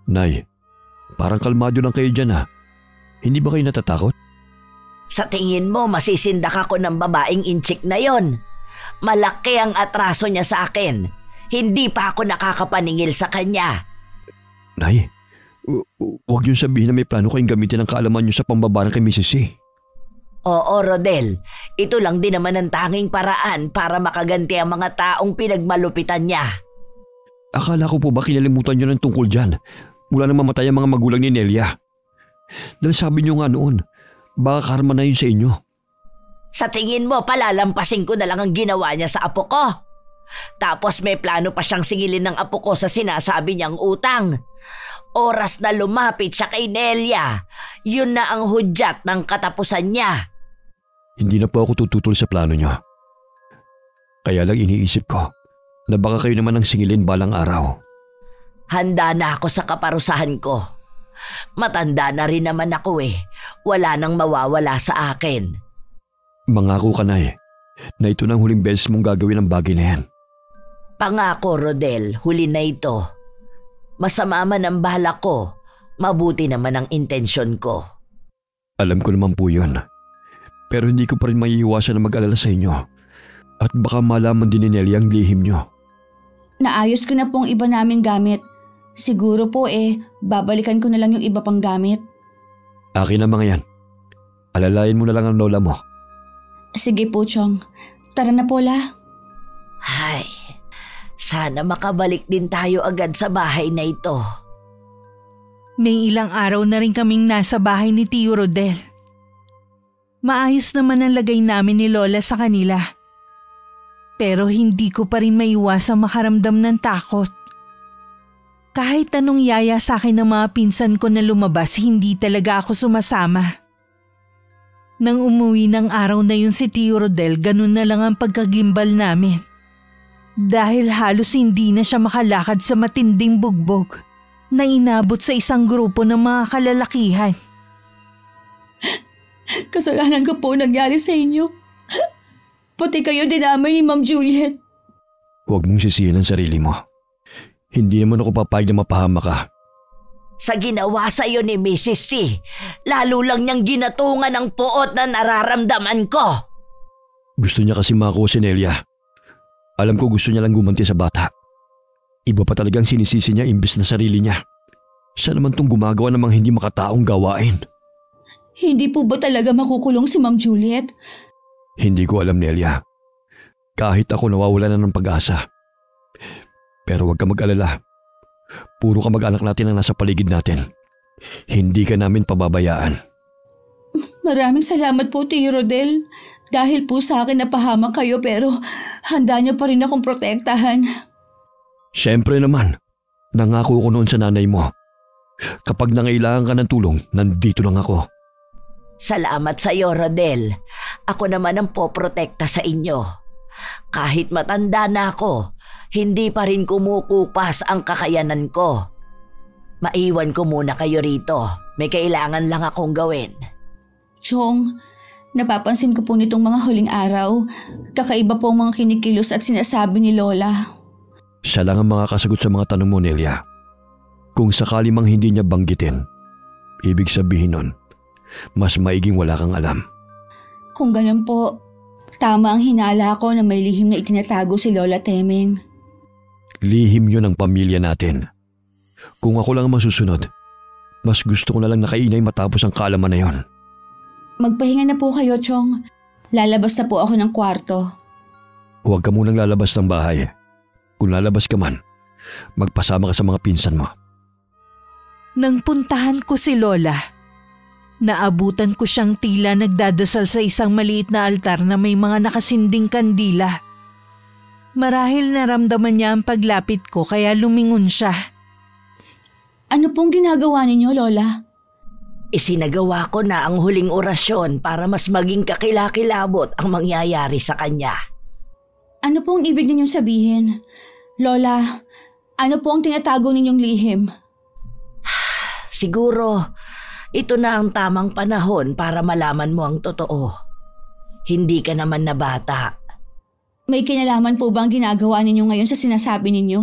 [SPEAKER 4] Nay, Parang kalmado lang kayo dyan Hindi ba kayo natatakot?
[SPEAKER 1] Sa tingin mo masisindak ako ng babaeng inchik na yon? Malaki ang atraso niya sa akin. Hindi pa ako nakakapaningil sa kanya.
[SPEAKER 4] Nay, huwag yung sabihin na may plano kayong gamitin ang kaalaman niyo sa pambabarang kay Mrs. C.
[SPEAKER 1] Oo, Rodel. Ito lang din naman ang tanging paraan para makaganti ang mga taong pinagmalupitan niya.
[SPEAKER 4] Akala ko po ba kinalimutan niyo ng tungkol dyan mula nang mamatay ang mga magulang ni Nelia? Dahil sabi niyo nga noon, baka karma na yun sa inyo.
[SPEAKER 1] Sa tingin mo, palalampasin ko na lang ang ginawa niya sa apo ko. Tapos may plano pa siyang singilin ng apo ko sa sinasabi niyang utang. Oras na lumapit siya kay Nelia, yun na ang hudyat ng katapusan niya.
[SPEAKER 4] Hindi na po ako tututol sa plano niyo. Kaya lang iniisip ko na baka kayo naman ang singilin balang araw.
[SPEAKER 1] Handa na ako sa kaparusahan ko. Matanda na rin naman ako Wala nang mawawala sa akin.
[SPEAKER 4] Mangako ka na na ito na ang huling beses mong gagawin ang bagay na yan.
[SPEAKER 1] Pangako, Rodel, huli na ito. Masama man ang balak ko, mabuti naman ang intensyon ko.
[SPEAKER 4] Alam ko naman po yun. Pero hindi ko pa rin maiiwasan na mag-alala sa inyo. At baka malaman din ni Nelia ang lihim nyo.
[SPEAKER 2] Naayos ko na pong iba naming gamit. Siguro po babalikan ko na lang yung iba pang gamit.
[SPEAKER 4] Akin na mga yan. Alalayan mo na lang ang lola mo.
[SPEAKER 2] Sige po, Chong. Tara na po, La.
[SPEAKER 1] Ay, sana makabalik din tayo agad sa bahay na ito.
[SPEAKER 3] May ilang araw na rin kaming nasa bahay ni Tio Rodel. Maayos naman ang lagay namin ni Lola sa kanila. Pero hindi ko pa rin maiwasang makaramdam ng takot. Kahit anong yaya sa akin ng mga pinsan ko na lumabas, hindi talaga ako sumasama. Nang umuwi ng araw na yun si Tio Rodel, ganun na lang ang pagkagimbal namin. Dahil halos hindi na siya makalakad sa matinding bugbog na inabot sa isang grupo ng mga kalalakihan.
[SPEAKER 2] Kasalanan ko po nangyari sa inyo. Pati kayo dinamay ni Ma'am Juliet.
[SPEAKER 4] Huwag mong sisihin ang sarili mo. Hindi naman ako papayag na mapahama ka.
[SPEAKER 1] Sa ginawa sa iyo ni Mrs. C, lalo lang niyang ginatungan ang puot na nararamdaman ko.
[SPEAKER 4] Gusto niya kasi makakuha si Nelia. Alam ko gusto niya lang gumanti sa bata. Iba pa talagang sinisisi niya imbes na sarili niya. Siya naman tong gumagawa ng mga hindi makataong gawain.
[SPEAKER 2] Hindi po ba talaga makukulong si Ma'am Juliet?
[SPEAKER 4] Hindi ko alam, Nelia. Kahit ako nawawala na ng pag-asa. Pero huwag ka mag-alala. Puro kamag-anak natin ang nasa paligid natin. Hindi ka namin pababayaan.
[SPEAKER 2] Maraming salamat po, Tio Rodel. Dahil po sa akin napahamak kayo pero handa niyo pa rin akong protektahan.
[SPEAKER 4] Siyempre naman. Nangako ko noon sa nanay mo. Kapag nangailangan ka ng tulong, nandito lang ako.
[SPEAKER 1] Salamat sa iyo, Rodel. Ako naman ang poprotekta sa inyo. Kahit matanda na ako, hindi pa rin kumukupas ang kakayanan ko. Maiwan ko muna kayo rito. May kailangan lang akong gawin.
[SPEAKER 2] Chong, napapansin ko po nitong mga huling araw, kakaiba po ang mga kinikilos at sinasabi ni Lola.
[SPEAKER 4] Siya lang ang makakasagot sa mga tanong mo, Nelia. Kung sakali mang hindi niya banggitin, ibig sabihin nun, mas maiging wala kang alam.
[SPEAKER 2] Kung ganun po, tama ang hinala ko na may lihim na itinatago si Lola Temeng.
[SPEAKER 4] Lihim yun ang pamilya natin. Kung ako lang ang masusunod, mas gusto ko na lang nakainay matapos ang kaalaman na yon.
[SPEAKER 2] Magpahinga na po kayo, Chong. Lalabas na po ako ng kwarto.
[SPEAKER 4] Huwag ka munang lalabas ng bahay. Kung lalabas ka man, magpasama ka sa mga pinsan mo.
[SPEAKER 3] Nang puntahan ko si Lola, naabutan ko siyang tila nagdadasal sa isang maliit na altar na may mga nakasinding kandila. Marahil naramdaman niya ang paglapit ko kaya lumingon siya.
[SPEAKER 2] Ano pong ginagawa ninyo, Lola?
[SPEAKER 1] Isinagawa ko na ang huling orasyon para mas maging kakilakilabot ang mangyayari sa kanya.
[SPEAKER 2] Ano pong ibig ninyong sabihin? Lola, ano pong tinatago ninyong lihim?
[SPEAKER 1] Siguro, ito na ang tamang panahon para malaman mo ang totoo. Hindi ka naman na bata.
[SPEAKER 2] May kinalaman po ba ang ginagawa ninyo ngayon sa sinasabi ninyo?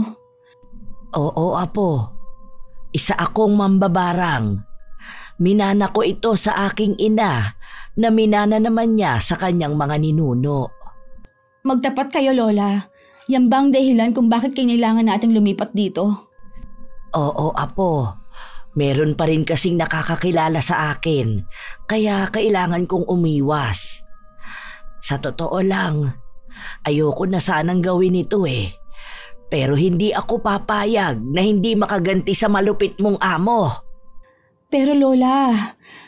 [SPEAKER 1] Oo, Apo. Isa akong mambabarang. Minana ko ito sa aking ina na minana naman niya sa kanyang mga ninuno.
[SPEAKER 2] Magtapat kayo, Lola. Yan ba ang dahilan kung bakit kailangan nating lumipat dito?
[SPEAKER 1] Oo, Apo. Meron pa rin kasing nakakakilala sa akin, kaya kailangan kong umiwas. Sa totoo lang, ayoko na sanang gawin ito eh. Pero hindi ako papayag na hindi makaganti sa malupit mong amo.
[SPEAKER 2] Pero Lola,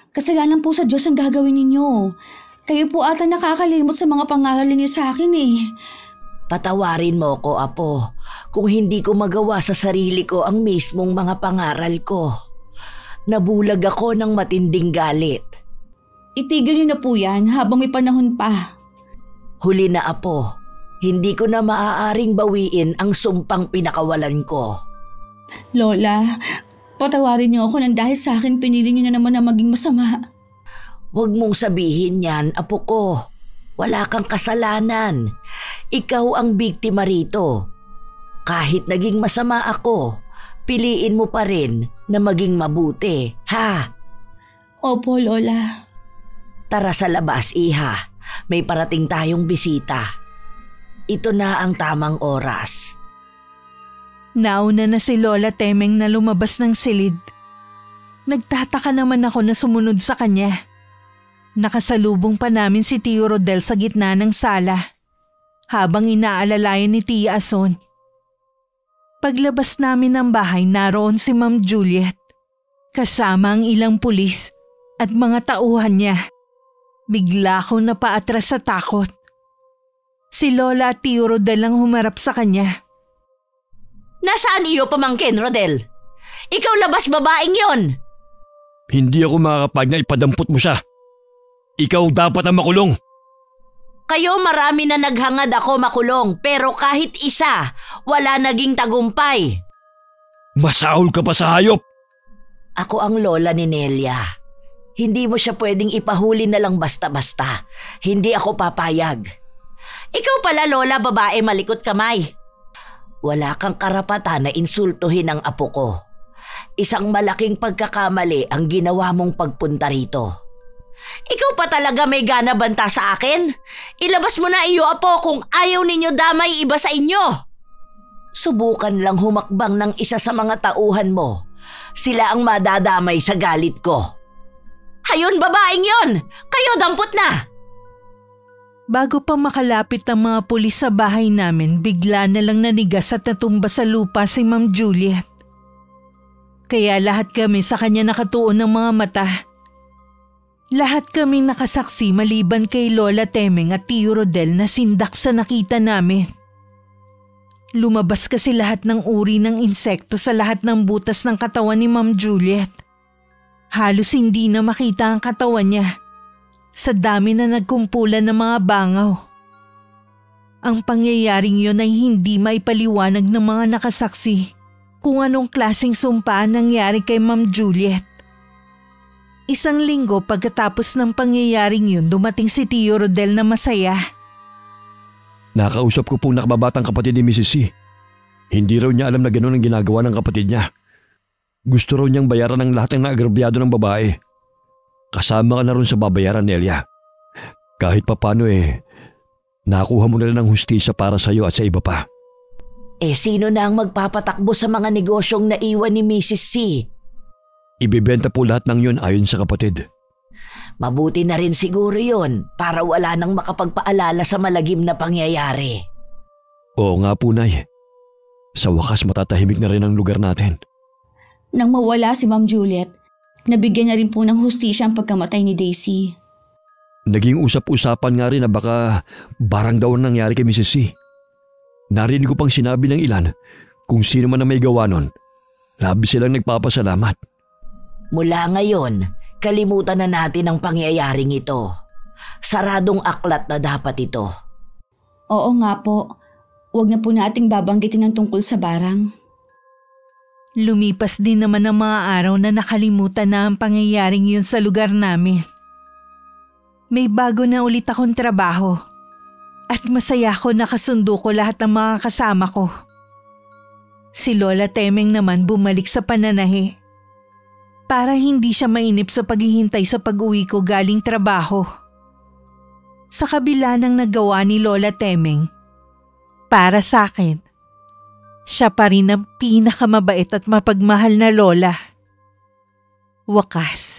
[SPEAKER 2] kasalanan po sa Diyos ang gagawin ninyo. Kayo po ata nakakalimot sa mga pangaral ninyo sa akin eh.
[SPEAKER 1] Patawarin mo ko, Apo, kung hindi ko magawa sa sarili ko ang mismong mga pangaral ko. Nabulag ako ng matinding galit.
[SPEAKER 2] Itigil niyo na po yan habang may panahon pa.
[SPEAKER 1] Huli na, Apo. Hindi ko na maaaring bawiin ang sumpang pinakawalan ko.
[SPEAKER 2] Lola, patawarin niyo ako nang dahil sa akin pinili niyo na naman na maging masama.
[SPEAKER 1] Huwag mong sabihin yan, Apo ko. Wala kang kasalanan. Ikaw ang biktima rito. Kahit naging masama ako, piliin mo pa rin na maging mabuti, ha?
[SPEAKER 2] Opo, Lola.
[SPEAKER 1] Tara sa labas, Iha. May parating tayong bisita. Ito na ang tamang oras.
[SPEAKER 3] Nauna na si Lola Temeng na lumabas ng silid. Nagtataka naman ako na sumunod sa kanya. Nakasalubong pa namin si Tio Rodel sa gitna ng sala, habang inaalalayan ni Tia Ason. Paglabas namin ng bahay, naroon si Ma'am Juliet, kasama ang ilang pulis at mga tauhan niya. Bigla akong napaatras sa takot. Si Lola at Tio Rodel ang humarap sa kanya.
[SPEAKER 1] Nasaan iyo, pamangkin, Rodel? Ikaw labas babaeng yon.
[SPEAKER 4] Hindi ako makakapag na ipadampot mo siya. Ikaw dapat ang makulong.
[SPEAKER 1] Kayo marami na naghangad ako makulong, pero kahit isa, wala naging tagumpay.
[SPEAKER 4] Masaol ka pa sa hayop.
[SPEAKER 1] Ako ang lola ni Nelia. Hindi mo siya pwedeng ipahuli na lang basta-basta. Hindi ako papayag. Ikaw pala, Lola, babae malikot kamay. Wala kang karapatan na insultuhin ang apo ko. Isang malaking pagkakamali ang ginawa mong pagpunta rito. Ikaw pa talaga may gana banta sa akin? Ilabas mo na iyo, apo, kung ayaw ninyo damay iba sa inyo. Subukan lang humakbang ng isa sa mga tauhan mo. Sila ang madadamay sa galit ko. Hayon, babaeng yon! Kayo dampot na!
[SPEAKER 3] Bago pa makalapit ang mga pulis sa bahay namin, bigla na lang nanigas at natumba sa lupa si Ma'am Juliet. Kaya lahat kami sa kanya nakatuon ng mga mata. Lahat kaming nakasaksi maliban kay Lola Temeng at Tio Rodel na sindak sa nakita namin. Lumabas kasi lahat ng uri ng insekto sa lahat ng butas ng katawan ni Ma'am Juliet. Halos hindi na makita ang katawan niya sa dami na nagkumpulan ng mga bangaw. Ang pangyayaring yun ay hindi maipaliwanag ng mga nakasaksi kung anong klaseng sumpa nangyari kay Ma'am Juliet. Isang linggo pagkatapos ng pangyayaring yun, dumating si Tio Rodel na masaya.
[SPEAKER 4] Nakausap ko pong nakababatang kapatid ni Mrs. C. Hindi raw niya alam na gano'n ang ginagawa ng kapatid niya. Gusto raw niyang bayaran ng lahat ng naagrabyado ng babae. Kasama ka na ron sa babayaran, Nelia. Kahit papano nakuha mo na rin ang hustisya para sa iyo at sa iba pa.
[SPEAKER 1] Sino na ang magpapatakbo sa mga negosyong naiwan ni Mrs. C?
[SPEAKER 4] Ibebenta po lahat ng yun ayon sa kapatid.
[SPEAKER 1] Mabuti na rin siguro yun para wala nang makapagpaalala sa malagim na pangyayari.
[SPEAKER 4] Oo nga po, Nay. Sa wakas matatahimik na rin ang lugar natin.
[SPEAKER 2] Nang mawala si Ma'am Juliet, nabigyan na rin po ng hustisya ang pagkamatay ni Daisy.
[SPEAKER 4] Naging usap-usapan nga rin na baka barang daw ang nangyari kay Mrs. C. Narinig ko pang sinabi ng ilan kung sino man ang may gawa nun. Labis silang nagpapasalamat.
[SPEAKER 1] Mula ngayon, kalimutan na natin ang pangyayaring ito. Saradong aklat na dapat ito.
[SPEAKER 2] Oo nga po. Huwag na po nating babanggitin ang tungkol sa barang.
[SPEAKER 3] Lumipas din naman ang mga araw na nakalimutan na ang pangyayaring yun sa lugar namin. May bago na ulit akong trabaho at masaya ko nakasundo ko lahat ng mga kasama ko. Si Lola Temeng naman bumalik sa pananahi para hindi siya mainip sa paghihintay sa pag-uwi ko galing trabaho. Sa kabila ng nagawa ni Lola Temeng, para sa akin, siya pa rin ang pinakamabait at mapagmahal na lola. Wakas,